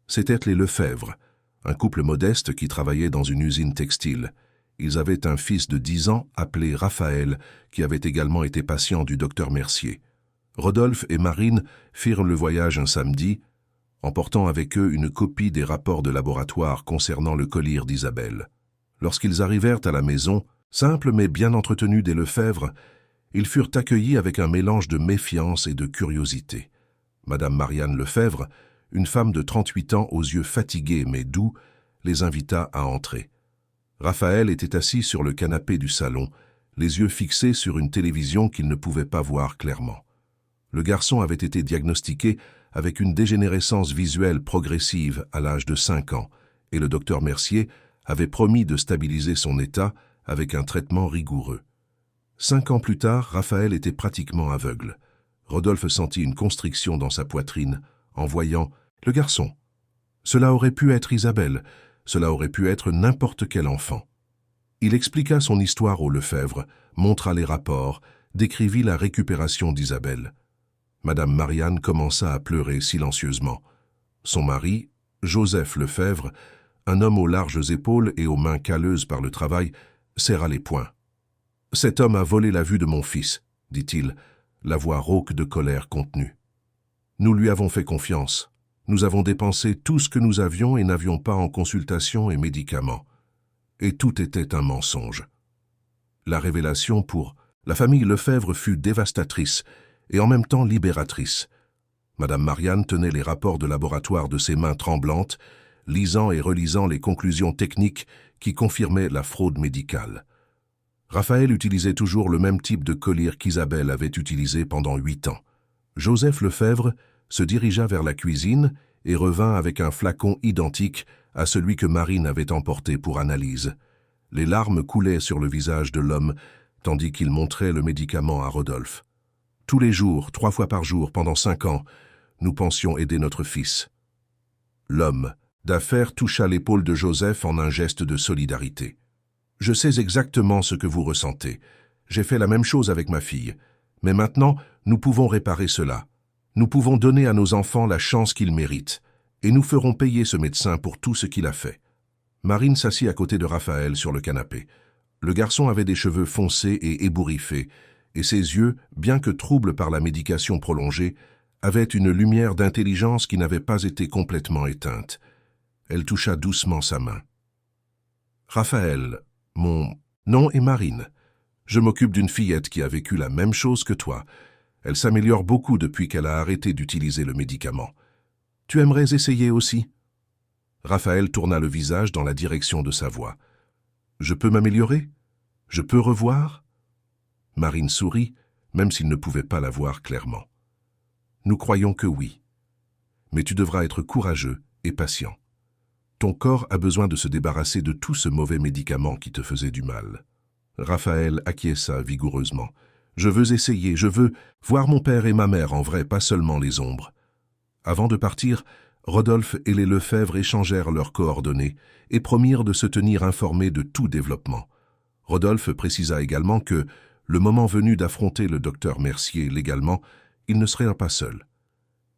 C'étaient les Lefebvre, un couple modeste qui travaillait dans une usine textile. Ils avaient un fils de 10 ans appelé Raphaël, qui avait également été patient du docteur Mercier. Rodolphe et Marine firent le voyage un samedi, emportant avec eux une copie des rapports de laboratoire concernant le collyre d'Isabelle. Lorsqu'ils arrivèrent à la maison, simple mais bien entretenue des Lefebvre, ils furent accueillis avec un mélange de méfiance et de curiosité. Madame Marianne Lefebvre, une femme de 38 ans aux yeux fatigués mais doux, les invita à entrer. Raphaël était assis sur le canapé du salon, les yeux fixés sur une télévision qu'il ne pouvait pas voir clairement. Le garçon avait été diagnostiqué avec une dégénérescence visuelle progressive à l'âge de 5 ans, et le docteur Mercier avait promis de stabiliser son état avec un traitement rigoureux. 5 ans plus tard, Raphaël était pratiquement aveugle. Rodolphe sentit une constriction dans sa poitrine en voyant le garçon. Cela aurait pu être Isabelle, cela aurait pu être n'importe quel enfant. Il expliqua son histoire aux Lefebvre, montra les rapports, décrivit la récupération d'Isabelle. Madame Marianne commença à pleurer silencieusement. Son mari, Joseph Lefebvre, un homme aux larges épaules et aux mains calleuses par le travail, serra les poings. « Cet homme a volé la vue de mon fils, » dit-il, la voix rauque de colère contenue. « Nous lui avons fait confiance. Nous avons dépensé tout ce que nous avions et n'avions pas en consultation et médicaments. Et tout était un mensonge. » La révélation pour la famille Lefebvre fut dévastatrice et en même temps libératrice. Madame Marianne tenait les rapports de laboratoire de ses mains tremblantes, lisant et relisant les conclusions techniques qui confirmaient la fraude médicale. Raphaël utilisait toujours le même type de collyre qu'Isabelle avait utilisé pendant 8 ans. Joseph Lefebvre se dirigea vers la cuisine et revint avec un flacon identique à celui que Marine avait emporté pour analyse. Les larmes coulaient sur le visage de l'homme, tandis qu'il montrait le médicament à Rodolphe. Tous les jours, 3 fois par jour, pendant 5 ans, nous pensions aider notre fils. L'homme d'affaires toucha l'épaule de Joseph en un geste de solidarité. « Je sais exactement ce que vous ressentez. J'ai fait la même chose avec ma fille. Mais maintenant, nous pouvons réparer cela. Nous pouvons donner à nos enfants la chance qu'ils méritent. Et nous ferons payer ce médecin pour tout ce qu'il a fait. » Marine s'assit à côté de Raphaël sur le canapé. Le garçon avait des cheveux foncés et ébouriffés. et ses yeux, bien que troubles par la médication prolongée, avaient une lumière d'intelligence qui n'avait pas été complètement éteinte. Elle toucha doucement sa main. « Raphaël, mon nom est Marine. Je m'occupe d'une fillette qui a vécu la même chose que toi. Elle s'améliore beaucoup depuis qu'elle a arrêté d'utiliser le médicament. Tu aimerais essayer aussi ?» Raphaël tourna le visage dans la direction de sa voix. « Je peux m'améliorer? Je peux revoir ?» Marine sourit, même s'il ne pouvait pas la voir clairement. « Nous croyons que oui. Mais tu devras être courageux et patient. Ton corps a besoin de se débarrasser de tout ce mauvais médicament qui te faisait du mal. » Raphaël acquiesça vigoureusement. « Je veux essayer, je veux voir mon père et ma mère en vrai, pas seulement les ombres. » Avant de partir, Rodolphe et les Lefebvre échangèrent leurs coordonnées et promirent de se tenir informés de tout développement. Rodolphe précisa également que, le moment venu d'affronter le docteur Mercier légalement, il ne serait pas seul.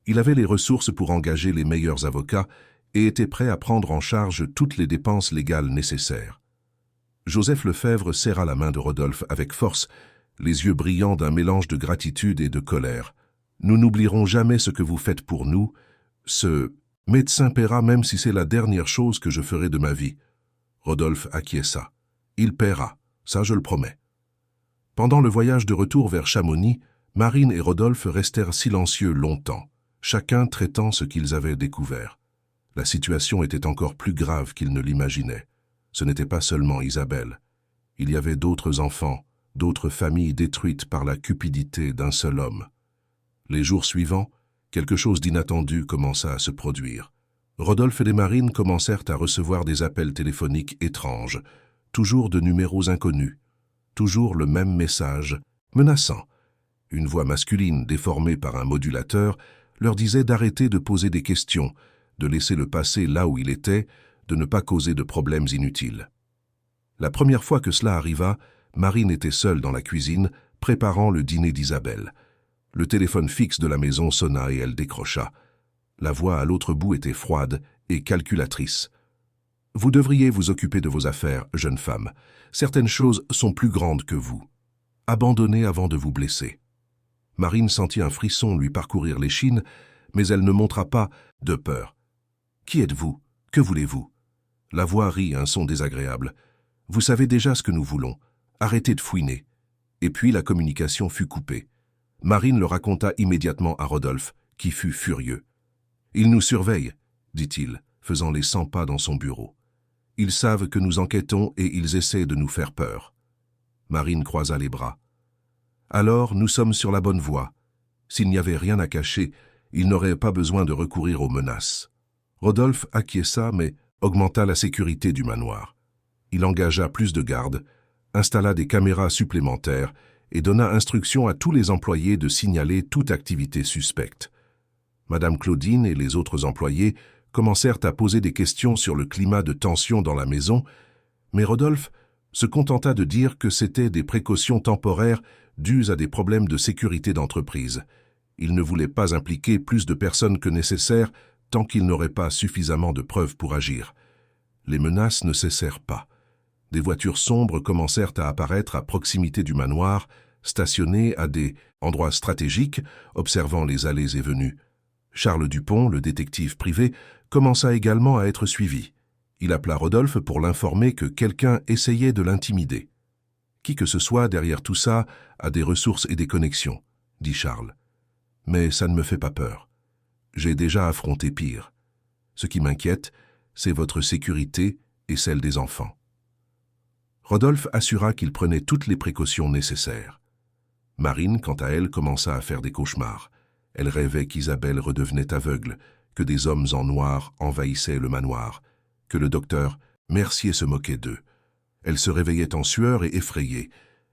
Il avait les ressources pour engager les meilleurs avocats et était prêt à prendre en charge toutes les dépenses légales nécessaires. Joseph Lefebvre serra la main de Rodolphe avec force, les yeux brillants d'un mélange de gratitude et de colère. « Nous n'oublierons jamais ce que vous faites pour nous. Ce médecin paiera même si c'est la dernière chose que je ferai de ma vie. » Rodolphe acquiesça. « Il paiera, ça je le promets. » Pendant le voyage de retour vers Chamonix, Marine et Rodolphe restèrent silencieux longtemps, chacun traitant ce qu'ils avaient découvert. La situation était encore plus grave qu'ils ne l'imaginaient. Ce n'était pas seulement Isabelle. Il y avait d'autres enfants, d'autres familles détruites par la cupidité d'un seul homme. Les jours suivants, quelque chose d'inattendu commença à se produire. Rodolphe et Marine commencèrent à recevoir des appels téléphoniques étranges, toujours de numéros inconnus, toujours le même message, menaçant. Une voix masculine, déformée par un modulateur, leur disait d'arrêter de poser des questions, de laisser le passé là où il était, de ne pas causer de problèmes inutiles. La première fois que cela arriva, Marine était seule dans la cuisine, préparant le dîner d'Isabelle. Le téléphone fixe de la maison sonna et elle décrocha. La voix à l'autre bout était froide et calculatrice. « Vous devriez vous occuper de vos affaires, jeune femme. Certaines choses sont plus grandes que vous. Abandonnez avant de vous blesser. » Marine sentit un frisson lui parcourir l'échine, mais elle ne montra pas de peur. « Qui êtes-vous? Que voulez-vous » La voix rit un son désagréable. « Vous savez déjà ce que nous voulons. Arrêtez de fouiner. » Et puis la communication fut coupée. Marine le raconta immédiatement à Rodolphe, qui fut furieux. « Ils nous surveillent, » dit-il, faisant les 100 pas dans son bureau. « Ils savent que nous enquêtons et ils essaient de nous faire peur. » Marine croisa les bras. « Alors, nous sommes sur la bonne voie. S'il n'y avait rien à cacher, ils n'auraient pas besoin de recourir aux menaces. » Rodolphe acquiesça, mais augmenta la sécurité du manoir. Il engagea plus de gardes, installa des caméras supplémentaires et donna instruction à tous les employés de signaler toute activité suspecte. Madame Claudine et les autres employés commencèrent à poser des questions sur le climat de tension dans la maison, mais Rodolphe se contenta de dire que c'était des précautions temporaires dues à des problèmes de sécurité d'entreprise. Il ne voulait pas impliquer plus de personnes que nécessaire tant qu'il n'aurait pas suffisamment de preuves pour agir. Les menaces ne cessèrent pas. Des voitures sombres commencèrent à apparaître à proximité du manoir, stationnées à des endroits stratégiques, observant les allées et venues. Charles Dupont, le détective privé, commença également à être suivi. Il appela Rodolphe pour l'informer que quelqu'un essayait de l'intimider. « Qui que ce soit derrière tout ça a des ressources et des connexions, » dit Charles. « Mais ça ne me fait pas peur. J'ai déjà affronté pire. Ce qui m'inquiète, c'est votre sécurité et celle des enfants. » Rodolphe assura qu'il prenait toutes les précautions nécessaires. Marine, quant à elle, commença à faire des cauchemars. Elle rêvait qu'Isabelle redevenait aveugle, que des hommes en noir envahissaient le manoir, que le docteur Mercier se moquait d'eux. Elle se réveillait en sueur et effrayée,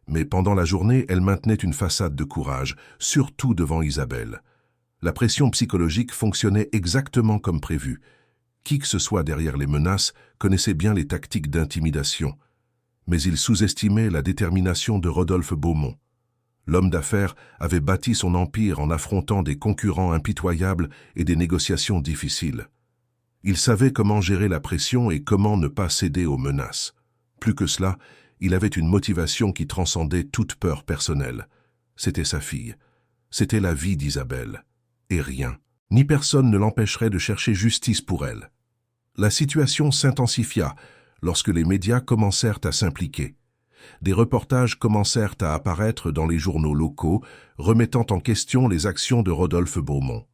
mais pendant la journée, elle maintenait une façade de courage, surtout devant Isabelle. La pression psychologique fonctionnait exactement comme prévu. Qui que ce soit derrière les menaces connaissait bien les tactiques d'intimidation, mais il sous-estimait la détermination de Rodolphe Beaumont. L'homme d'affaires avait bâti son empire en affrontant des concurrents impitoyables et des négociations difficiles. Il savait comment gérer la pression et comment ne pas céder aux menaces. Plus que cela, il avait une motivation qui transcendait toute peur personnelle. C'était sa fille. C'était la vie d'Isabelle. Et rien, ni personne ne l'empêcherait de chercher justice pour elle. La situation s'intensifia lorsque les médias commencèrent à s'impliquer. Des reportages commencèrent à apparaître dans les journaux locaux, remettant en question les actions de Rodolphe Beaumont.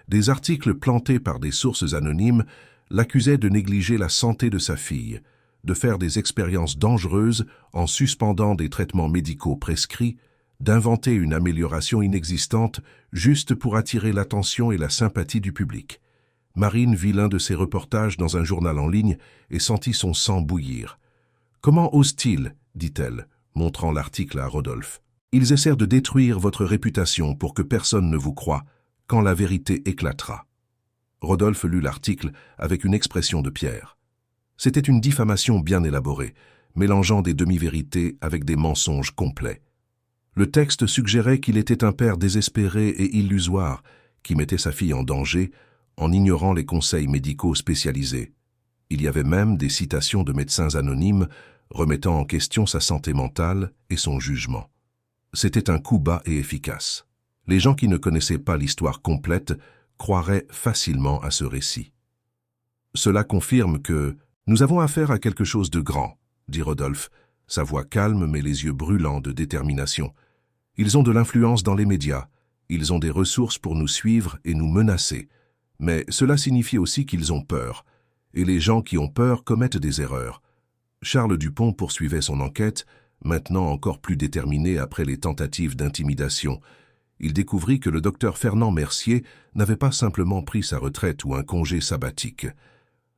Des articles plantés par des sources anonymes l'accusaient de négliger la santé de sa fille, de faire des expériences dangereuses en suspendant des traitements médicaux prescrits, d'inventer une amélioration inexistante juste pour attirer l'attention et la sympathie du public. Marine vit l'un de ces reportages dans un journal en ligne et sentit son sang bouillir. « Comment osent-ils » dit-elle, montrant l'article à Rodolphe. « Ils essaient de détruire votre réputation pour que personne ne vous croie, quand la vérité éclatera. » Rodolphe lut l'article avec une expression de pierre. C'était une diffamation bien élaborée, mélangeant des demi-vérités avec des mensonges complets. Le texte suggérait qu'il était un père désespéré et illusoire, qui mettait sa fille en danger en ignorant les conseils médicaux spécialisés. Il y avait même des citations de médecins anonymes remettant en question sa santé mentale et son jugement. C'était un coup bas et efficace. Les gens qui ne connaissaient pas l'histoire complète croiraient facilement à ce récit. Cela confirme que « nous avons affaire à quelque chose de grand », dit Rodolphe, sa voix calme mais les yeux brûlants de détermination. « Ils ont de l'influence dans les médias, ils ont des ressources pour nous suivre et nous menacer. Mais cela signifie aussi qu'ils ont peur, et les gens qui ont peur commettent des erreurs. » Charles Dupont poursuivait son enquête, maintenant encore plus déterminé après les tentatives d'intimidation. Il découvrit que le docteur Fernand Mercier n'avait pas simplement pris sa retraite ou un congé sabbatique.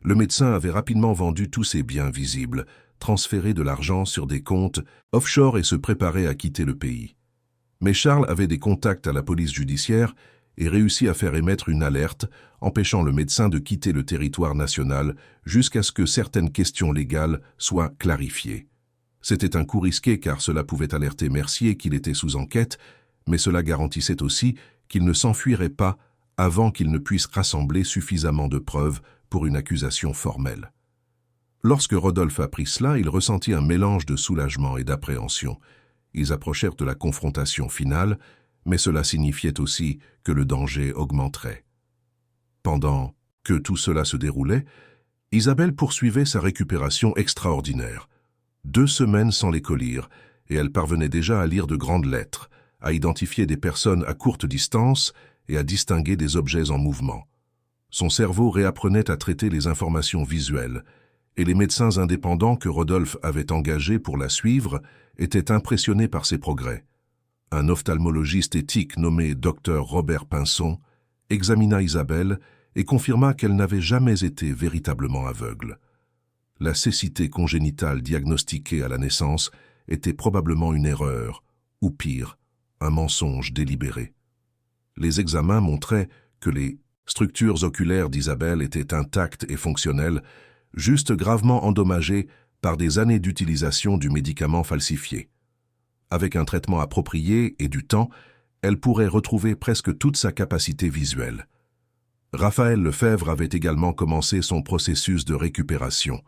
Le médecin avait rapidement vendu tous ses biens visibles, transféré de l'argent sur des comptes offshore et se préparait à quitter le pays. Mais Charles avait des contacts à la police judiciaire et réussit à faire émettre une alerte empêchant le médecin de quitter le territoire national jusqu'à ce que certaines questions légales soient clarifiées. C'était un coup risqué car cela pouvait alerter Mercier qu'il était sous enquête, mais cela garantissait aussi qu'il ne s'enfuirait pas avant qu'il ne puisse rassembler suffisamment de preuves pour une accusation formelle. Lorsque Rodolphe apprit cela, il ressentit un mélange de soulagement et d'appréhension. Ils approchèrent de la confrontation finale, mais cela signifiait aussi que le danger augmenterait. Pendant que tout cela se déroulait, Isabelle poursuivait sa récupération extraordinaire. 2 semaines sans les collyres, et elle parvenait déjà à lire de grandes lettres, à identifier des personnes à courte distance et à distinguer des objets en mouvement. Son cerveau réapprenait à traiter les informations visuelles, et les médecins indépendants que Rodolphe avait engagés pour la suivre étaient impressionnés par ses progrès. Un ophtalmologiste éthique nommé Dr Robert Pinson examina Isabelle et confirma qu'elle n'avait jamais été véritablement aveugle. La cécité congénitale diagnostiquée à la naissance était probablement une erreur, ou pire, un mensonge délibéré. Les examens montraient que les structures oculaires d'Isabelle étaient intactes et fonctionnelles, juste gravement endommagées par des années d'utilisation du médicament falsifié. Avec un traitement approprié et du temps, elle pourrait retrouver presque toute sa capacité visuelle. Raphaël Lefebvre avait également commencé son processus de récupération.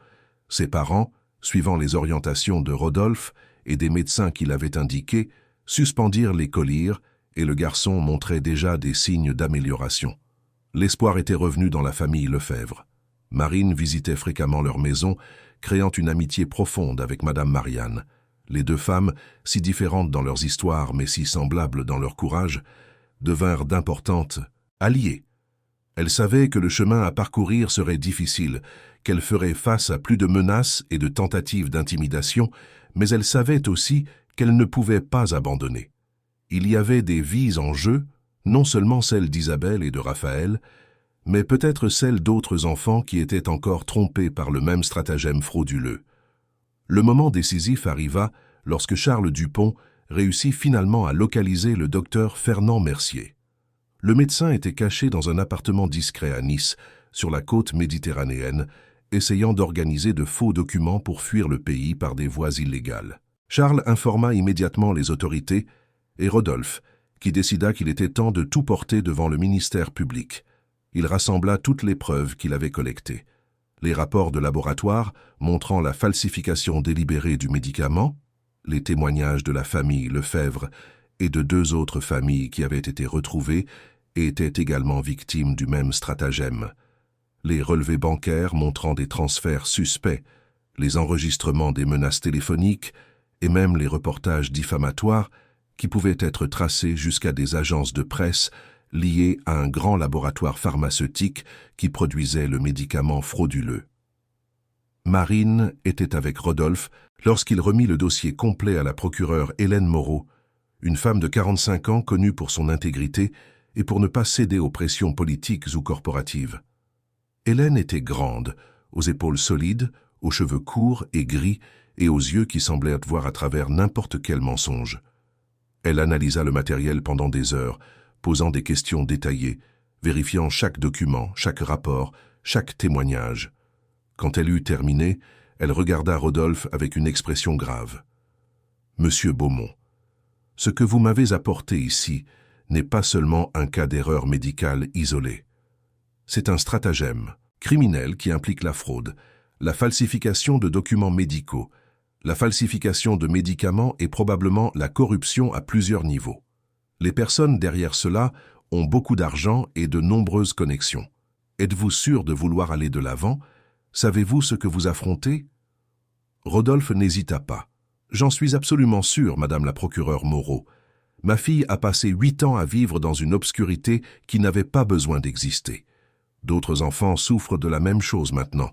Ses parents, suivant les orientations de Rodolphe et des médecins qui l'avaient indiqué, suspendirent les collyres et le garçon montrait déjà des signes d'amélioration. L'espoir était revenu dans la famille Lefebvre. Marine visitait fréquemment leur maison, créant une amitié profonde avec Madame Marianne. Les 2 femmes, si différentes dans leurs histoires mais si semblables dans leur courage, devinrent d'importantes alliées. Elles savaient que le chemin à parcourir serait difficile, qu'elles feraient face à plus de menaces et de tentatives d'intimidation, mais elles savaient aussi qu'elles ne pouvaient pas abandonner. Il y avait des vies en jeu, non seulement celles d'Isabelle et de Raphaël, mais peut-être celles d'autres enfants qui étaient encore trompés par le même stratagème frauduleux. Le moment décisif arriva lorsque Charles Dupont réussit finalement à localiser le docteur Fernand Mercier. Le médecin était caché dans un appartement discret à Nice, sur la côte méditerranéenne, essayant d'organiser de faux documents pour fuir le pays par des voies illégales. Charles informa immédiatement les autorités et Rodolphe, qui décida qu'il était temps de tout porter devant le ministère public. Il rassembla toutes les preuves qu'il avait collectées. Les rapports de laboratoire montrant la falsification délibérée du médicament, les témoignages de la famille Lefebvre et de 2 autres familles qui avaient été retrouvées et étaient également victimes du même stratagème. Les relevés bancaires montrant des transferts suspects, les enregistrements des menaces téléphoniques et même les reportages diffamatoires qui pouvaient être tracés jusqu'à des agences de presse liées à un grand laboratoire pharmaceutique qui produisait le médicament frauduleux. Marine était avec Rodolphe lorsqu'il remit le dossier complet à la procureure Hélène Moreau, une femme de 45 ans connue pour son intégrité et pour ne pas céder aux pressions politiques ou corporatives. Hélène était grande, aux épaules solides, aux cheveux courts et gris et aux yeux qui semblaient voir à travers n'importe quel mensonge. Elle analysa le matériel pendant des heures, posant des questions détaillées, vérifiant chaque document, chaque rapport, chaque témoignage. Quand elle eut terminé, elle regarda Rodolphe avec une expression grave. « Monsieur Beaumont, ce que vous m'avez apporté ici n'est pas seulement un cas d'erreur médicale isolée. C'est un stratagème criminel qui implique la fraude, la falsification de documents médicaux, la falsification de médicaments et probablement la corruption à plusieurs niveaux. Les personnes derrière cela ont beaucoup d'argent et de nombreuses connexions. Êtes-vous sûr de vouloir aller de l'avant? Savez-vous ce que vous affrontez ?» Rodolphe n'hésita pas. « J'en suis absolument sûr, Madame la procureure Moreau. Ma fille a passé 8 ans à vivre dans une obscurité qui n'avait pas besoin d'exister. D'autres enfants souffrent de la même chose maintenant.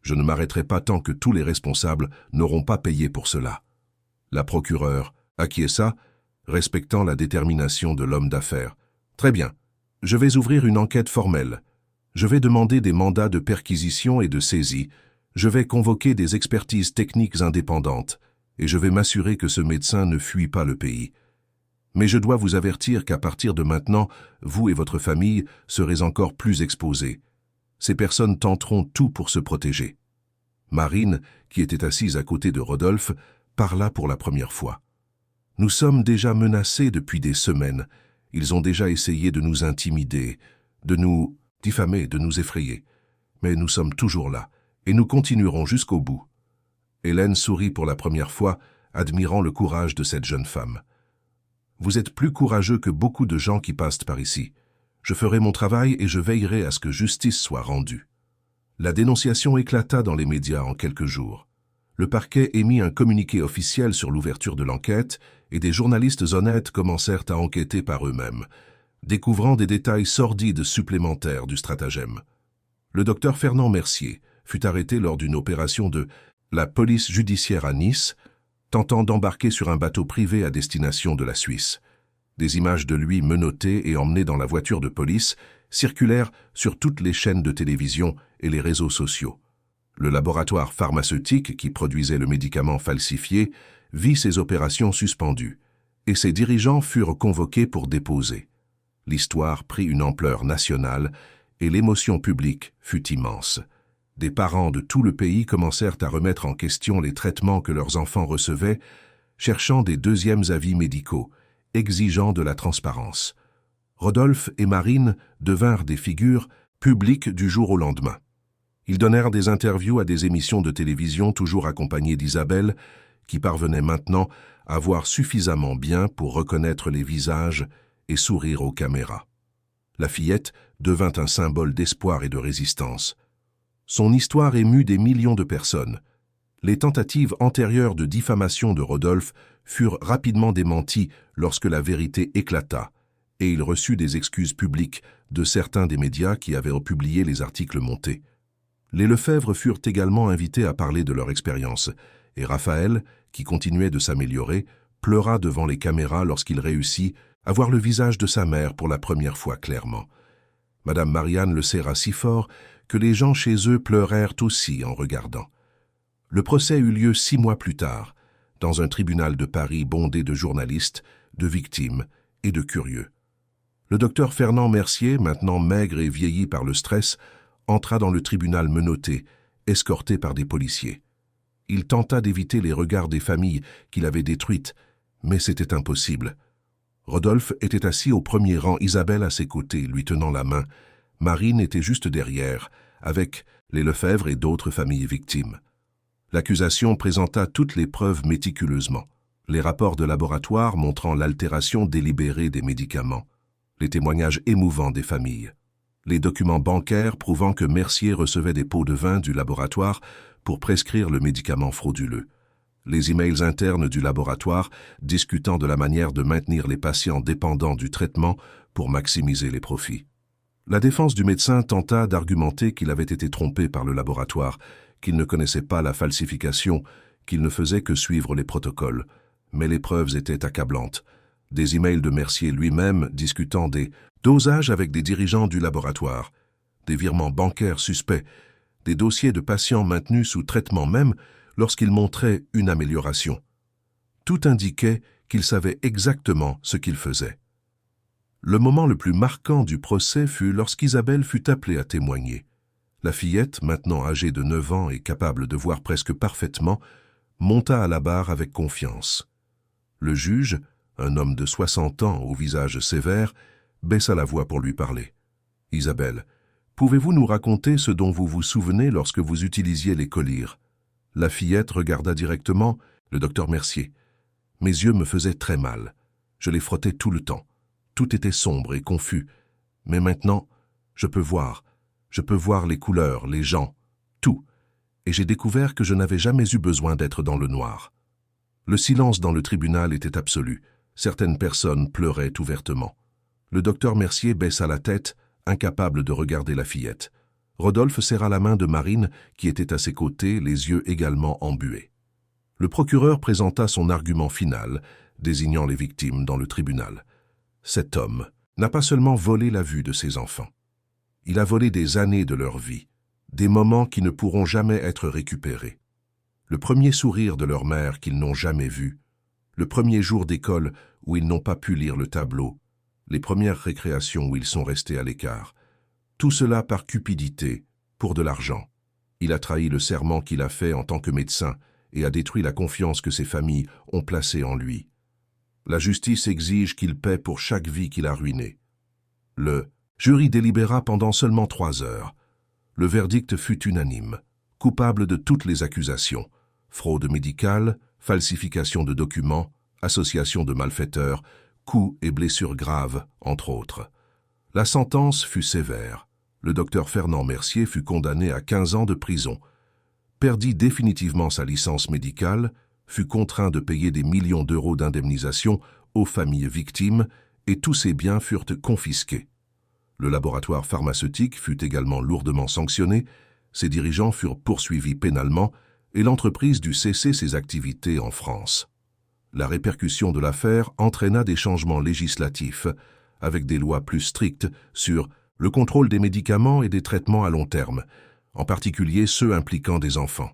Je ne m'arrêterai pas tant que tous les responsables n'auront pas payé pour cela. » La procureure acquiesça, respectant la détermination de l'homme d'affaires. « Très bien, je vais ouvrir une enquête formelle. Je vais demander des mandats de perquisition et de saisie. Je vais convoquer des expertises techniques indépendantes et je vais m'assurer que ce médecin ne fuit pas le pays. Mais je dois vous avertir qu'à partir de maintenant, vous et votre famille serez encore plus exposés. Ces personnes tenteront tout pour se protéger. » Marine, qui était assise à côté de Rodolphe, parla pour la première fois. « Nous sommes déjà menacés depuis des semaines. Ils ont déjà essayé de nous intimider, de nous diffamer, de nous effrayer. Mais nous sommes toujours là, et nous continuerons jusqu'au bout. » Hélène sourit pour la première fois, admirant le courage de cette jeune femme. « Vous êtes plus courageux que beaucoup de gens qui passent par ici. Je ferai mon travail et je veillerai à ce que justice soit rendue. » La dénonciation éclata dans les médias en quelques jours. Le parquet émit un communiqué officiel sur l'ouverture de l'enquête et des journalistes honnêtes commencèrent à enquêter par eux-mêmes, découvrant des détails sordides supplémentaires du stratagème. Le docteur Fernand Mercier fut arrêté lors d'une opération de la police judiciaire à Nice, tentant d'embarquer sur un bateau privé à destination de la Suisse. Des images de lui menotté et emmené dans la voiture de police circulèrent sur toutes les chaînes de télévision et les réseaux sociaux. Le laboratoire pharmaceutique qui produisait le médicament falsifié vit ses opérations suspendues, et ses dirigeants furent convoqués pour déposer. L'histoire prit une ampleur nationale et l'émotion publique fut immense. Des parents de tout le pays commencèrent à remettre en question les traitements que leurs enfants recevaient, cherchant des deuxièmes avis médicaux, exigeant de la transparence. Rodolphe et Marine devinrent des figures publiques du jour au lendemain. Ils donnèrent des interviews à des émissions de télévision toujours accompagnées d'Isabelle, qui parvenait maintenant à voir suffisamment bien pour reconnaître les visages et sourire aux caméras. La fillette devint un symbole d'espoir et de résistance. Son histoire émut des millions de personnes. Les tentatives antérieures de diffamation de Rodolphe furent rapidement démenties lorsque la vérité éclata, et il reçut des excuses publiques de certains des médias qui avaient publié les articles montés. Les Lefebvre furent également invités à parler de leur expérience, et Raphaël, qui continuait de s'améliorer, pleura devant les caméras lorsqu'il réussit à voir le visage de sa mère pour la première fois clairement. Madame Marianne le serra si fort que les gens chez eux pleurèrent aussi en regardant. Le procès eut lieu 6 mois plus tard, dans un tribunal de Paris bondé de journalistes, de victimes et de curieux. Le docteur Fernand Mercier, maintenant maigre et vieilli par le stress, entra dans le tribunal menotté, escorté par des policiers. Il tenta d'éviter les regards des familles qu'il avait détruites, mais c'était impossible. Rodolphe était assis au premier rang, Isabelle à ses côtés, lui tenant la main. Marine était juste derrière, avec les Lefebvre et d'autres familles victimes. L'accusation présenta toutes les preuves méticuleusement. Les rapports de laboratoire montrant l'altération délibérée des médicaments, les témoignages émouvants des familles, les documents bancaires prouvant que Mercier recevait des pots de vin du laboratoire pour prescrire le médicament frauduleux, les emails internes du laboratoire discutant de la manière de maintenir les patients dépendants du traitement pour maximiser les profits. La défense du médecin tenta d'argumenter qu'il avait été trompé par le laboratoire, qu'il ne connaissait pas la falsification, qu'il ne faisait que suivre les protocoles. Mais les preuves étaient accablantes. Des emails de Mercier lui-même discutant des dosages avec des dirigeants du laboratoire, des virements bancaires suspects, des dossiers de patients maintenus sous traitement même lorsqu'il montrait une amélioration. Tout indiquait qu'il savait exactement ce qu'il faisait. Le moment le plus marquant du procès fut lorsqu'Isabelle fut appelée à témoigner. La fillette, maintenant âgée de 9 ans et capable de voir presque parfaitement, monta à la barre avec confiance. Le juge, un homme de 60 ans au visage sévère, baissa la voix pour lui parler. « Isabelle, pouvez-vous nous raconter ce dont vous vous souvenez lorsque vous utilisiez les collyres ?» La fillette regarda directement le docteur Mercier. « Mes yeux me faisaient très mal. Je les frottais tout le temps. Tout était sombre et confus. Mais maintenant, je peux voir les couleurs, les gens, tout. Et j'ai découvert que je n'avais jamais eu besoin d'être dans le noir. » Le silence dans le tribunal était absolu. Certaines personnes pleuraient ouvertement. Le docteur Mercier baissa la tête, incapable de regarder la fillette. Rodolphe serra la main de Marine, qui était à ses côtés, les yeux également embués. Le procureur présenta son argument final, désignant les victimes dans le tribunal. Cet homme n'a pas seulement volé la vue de ses enfants. Il a volé des années de leur vie, des moments qui ne pourront jamais être récupérés. Le premier sourire de leur mère qu'ils n'ont jamais vu, le premier jour d'école où ils n'ont pas pu lire le tableau, les premières récréations où ils sont restés à l'écart. Tout cela par cupidité, pour de l'argent. Il a trahi le serment qu'il a fait en tant que médecin et a détruit la confiance que ses familles ont placée en lui. La justice exige qu'il paie pour chaque vie qu'il a ruinée. Le jury délibéra pendant seulement 3 heures. Le verdict fut unanime, coupable de toutes les accusations, fraude médicale, falsification de documents, association de malfaiteurs, coups et blessures graves, entre autres. La sentence fut sévère. Le docteur Fernand Mercier fut condamné à 15 ans de prison, perdit définitivement sa licence médicale, fut contraint de payer des millions d'euros d'indemnisation aux familles victimes et tous ses biens furent confisqués. Le laboratoire pharmaceutique fut également lourdement sanctionné, ses dirigeants furent poursuivis pénalement et l'entreprise dut cesser ses activités en France. La répercussion de l'affaire entraîna des changements législatifs, avec des lois plus strictes sur le contrôle des médicaments et des traitements à long terme, en particulier ceux impliquant des enfants.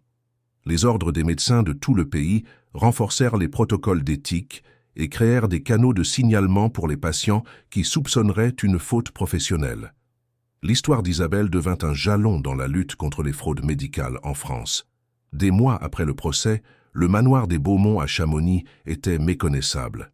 Les ordres des médecins de tout le pays renforcèrent les protocoles d'éthique et créèrent des canaux de signalement pour les patients qui soupçonneraient une faute professionnelle. L'histoire d'Isabelle devint un jalon dans la lutte contre les fraudes médicales en France. Des mois après le procès, le manoir des Beaumont à Chamonix était méconnaissable.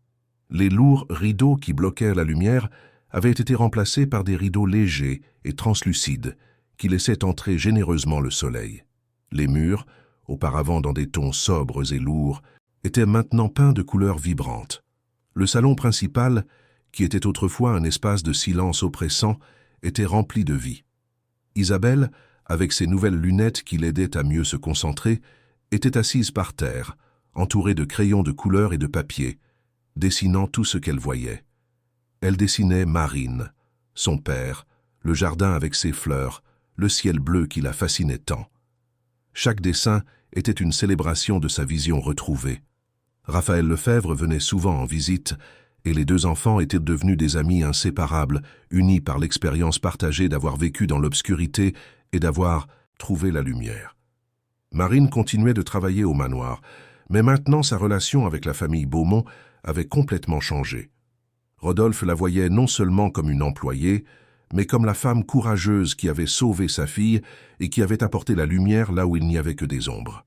Les lourds rideaux qui bloquaient la lumière avaient été remplacés par des rideaux légers et translucides qui laissaient entrer généreusement le soleil. Les murs, auparavant dans des tons sobres et lourds, étaient maintenant peints de couleurs vibrantes. Le salon principal, qui était autrefois un espace de silence oppressant, était rempli de vie. Isabelle, avec ses nouvelles lunettes qui l'aidaient à mieux se concentrer, était assise par terre, entourée de crayons de couleur et de papier, dessinant tout ce qu'elle voyait. Elle dessinait Marine, son père, le jardin avec ses fleurs, le ciel bleu qui la fascinait tant. Chaque dessin était une célébration de sa vision retrouvée. Raphaël Lefebvre venait souvent en visite, et les 2 enfants étaient devenus des amis inséparables, unis par l'expérience partagée d'avoir vécu dans l'obscurité et d'avoir trouvé la lumière. Marine continuait de travailler au manoir, mais maintenant sa relation avec la famille Beaumont avait complètement changé. Rodolphe la voyait non seulement comme une employée, mais comme la femme courageuse qui avait sauvé sa fille et qui avait apporté la lumière là où il n'y avait que des ombres.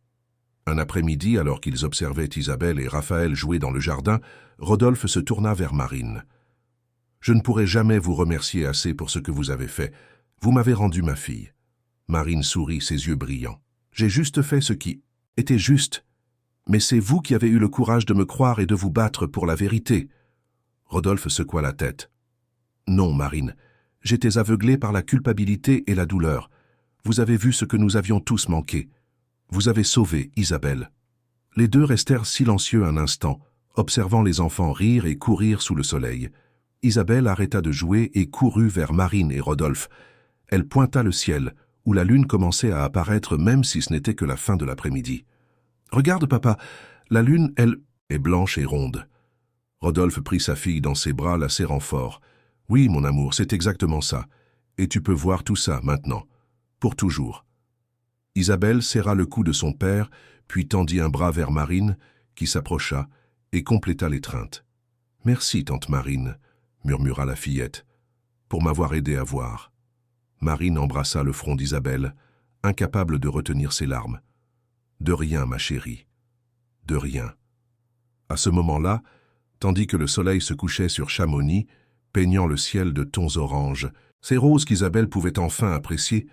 Un après-midi, alors qu'ils observaient Isabelle et Raphaël jouer dans le jardin, Rodolphe se tourna vers Marine. « Je ne pourrai jamais vous remercier assez pour ce que vous avez fait. Vous m'avez rendu ma fille. » Marine sourit, ses yeux brillants. « J'ai juste fait ce qui était juste. Mais c'est vous qui avez eu le courage de me croire et de vous battre pour la vérité. Rodolphe secoua la tête. Non, Marine, j'étais aveuglé par la culpabilité et la douleur. Vous avez vu ce que nous avions tous manqué. Vous avez sauvé Isabelle. Les deux restèrent silencieux un instant, observant les enfants rire et courir sous le soleil. Isabelle arrêta de jouer et courut vers Marine et Rodolphe. Elle pointa le ciel, où la lune commençait à apparaître même si ce n'était que la fin de l'après-midi. « Regarde, papa, la lune, elle, est blanche et ronde. » Rodolphe prit sa fille dans ses bras, la serrant fort. « Oui, mon amour, c'est exactement ça. Et tu peux voir tout ça maintenant. Pour toujours. » Isabelle serra le cou de son père, puis tendit un bras vers Marine, qui s'approcha et compléta l'étreinte. « Merci, tante Marine, » murmura la fillette, « pour m'avoir aidé à voir. » Marine embrassa le front d'Isabelle, incapable de retenir ses larmes. « De rien, ma chérie. De rien. » À ce moment-là, tandis que le soleil se couchait sur Chamonix, peignant le ciel de tons oranges, ces roses qu'Isabelle pouvait enfin apprécier,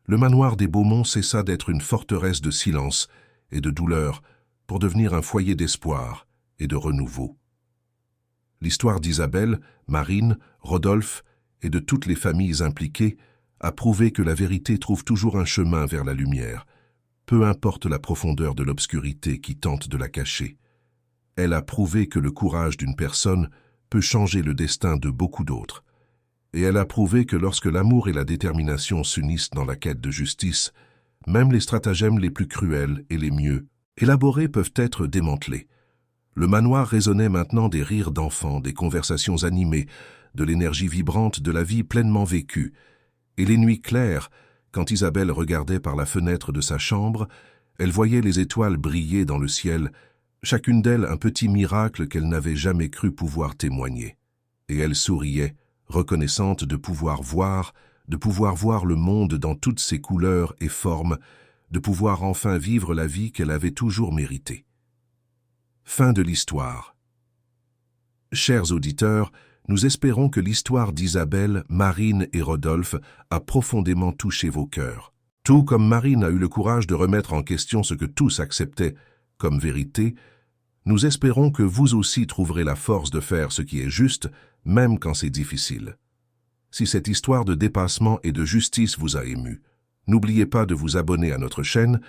le manoir des Beaumont cessa d'être une forteresse de silence et de douleur pour devenir un foyer d'espoir et de renouveau. L'histoire d'Isabelle, Marine, Rodolphe et de toutes les familles impliquées a prouvé que la vérité trouve toujours un chemin vers la lumière, peu importe la profondeur de l'obscurité qui tente de la cacher. Elle a prouvé que le courage d'une personne peut changer le destin de beaucoup d'autres. Et elle a prouvé que lorsque l'amour et la détermination s'unissent dans la quête de justice, même les stratagèmes les plus cruels et les mieux élaborés peuvent être démantelés. Le manoir résonnait maintenant des rires d'enfants, des conversations animées, de l'énergie vibrante de la vie pleinement vécue. Et les nuits claires, quand Isabelle regardait par la fenêtre de sa chambre, elle voyait les étoiles briller dans le ciel, chacune d'elles un petit miracle qu'elle n'avait jamais cru pouvoir témoigner. Et elle souriait, reconnaissante de pouvoir voir le monde dans toutes ses couleurs et formes, de pouvoir enfin vivre la vie qu'elle avait toujours méritée. Fin de l'histoire. Chers auditeurs, nous espérons que l'histoire d'Isabelle, Marine et Rodolphe a profondément touché vos cœurs. Tout comme Marine a eu le courage de remettre en question ce que tous acceptaient comme vérité, nous espérons que vous aussi trouverez la force de faire ce qui est juste, même quand c'est difficile. Si cette histoire de dépassement et de justice vous a ému, n'oubliez pas de vous abonner à notre chaîne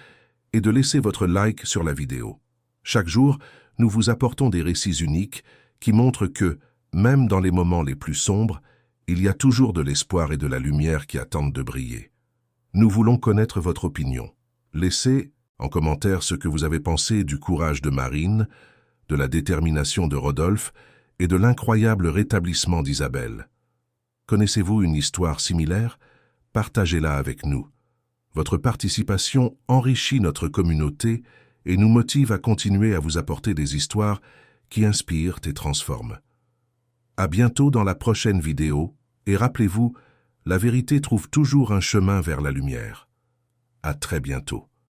et de laisser votre like sur la vidéo. Chaque jour, nous vous apportons des récits uniques qui montrent que, même dans les moments les plus sombres, il y a toujours de l'espoir et de la lumière qui attendent de briller. Nous voulons connaître votre opinion. Laissez en commentaire ce que vous avez pensé du courage de Marine, de la détermination de Rodolphe et de l'incroyable rétablissement d'Isabelle. Connaissez-vous une histoire similaire? Partagez-la avec nous. Votre participation enrichit notre communauté et nous motive à continuer à vous apporter des histoires qui inspirent et transforment. À bientôt dans la prochaine vidéo et rappelez-vous, la vérité trouve toujours un chemin vers la lumière. À très bientôt.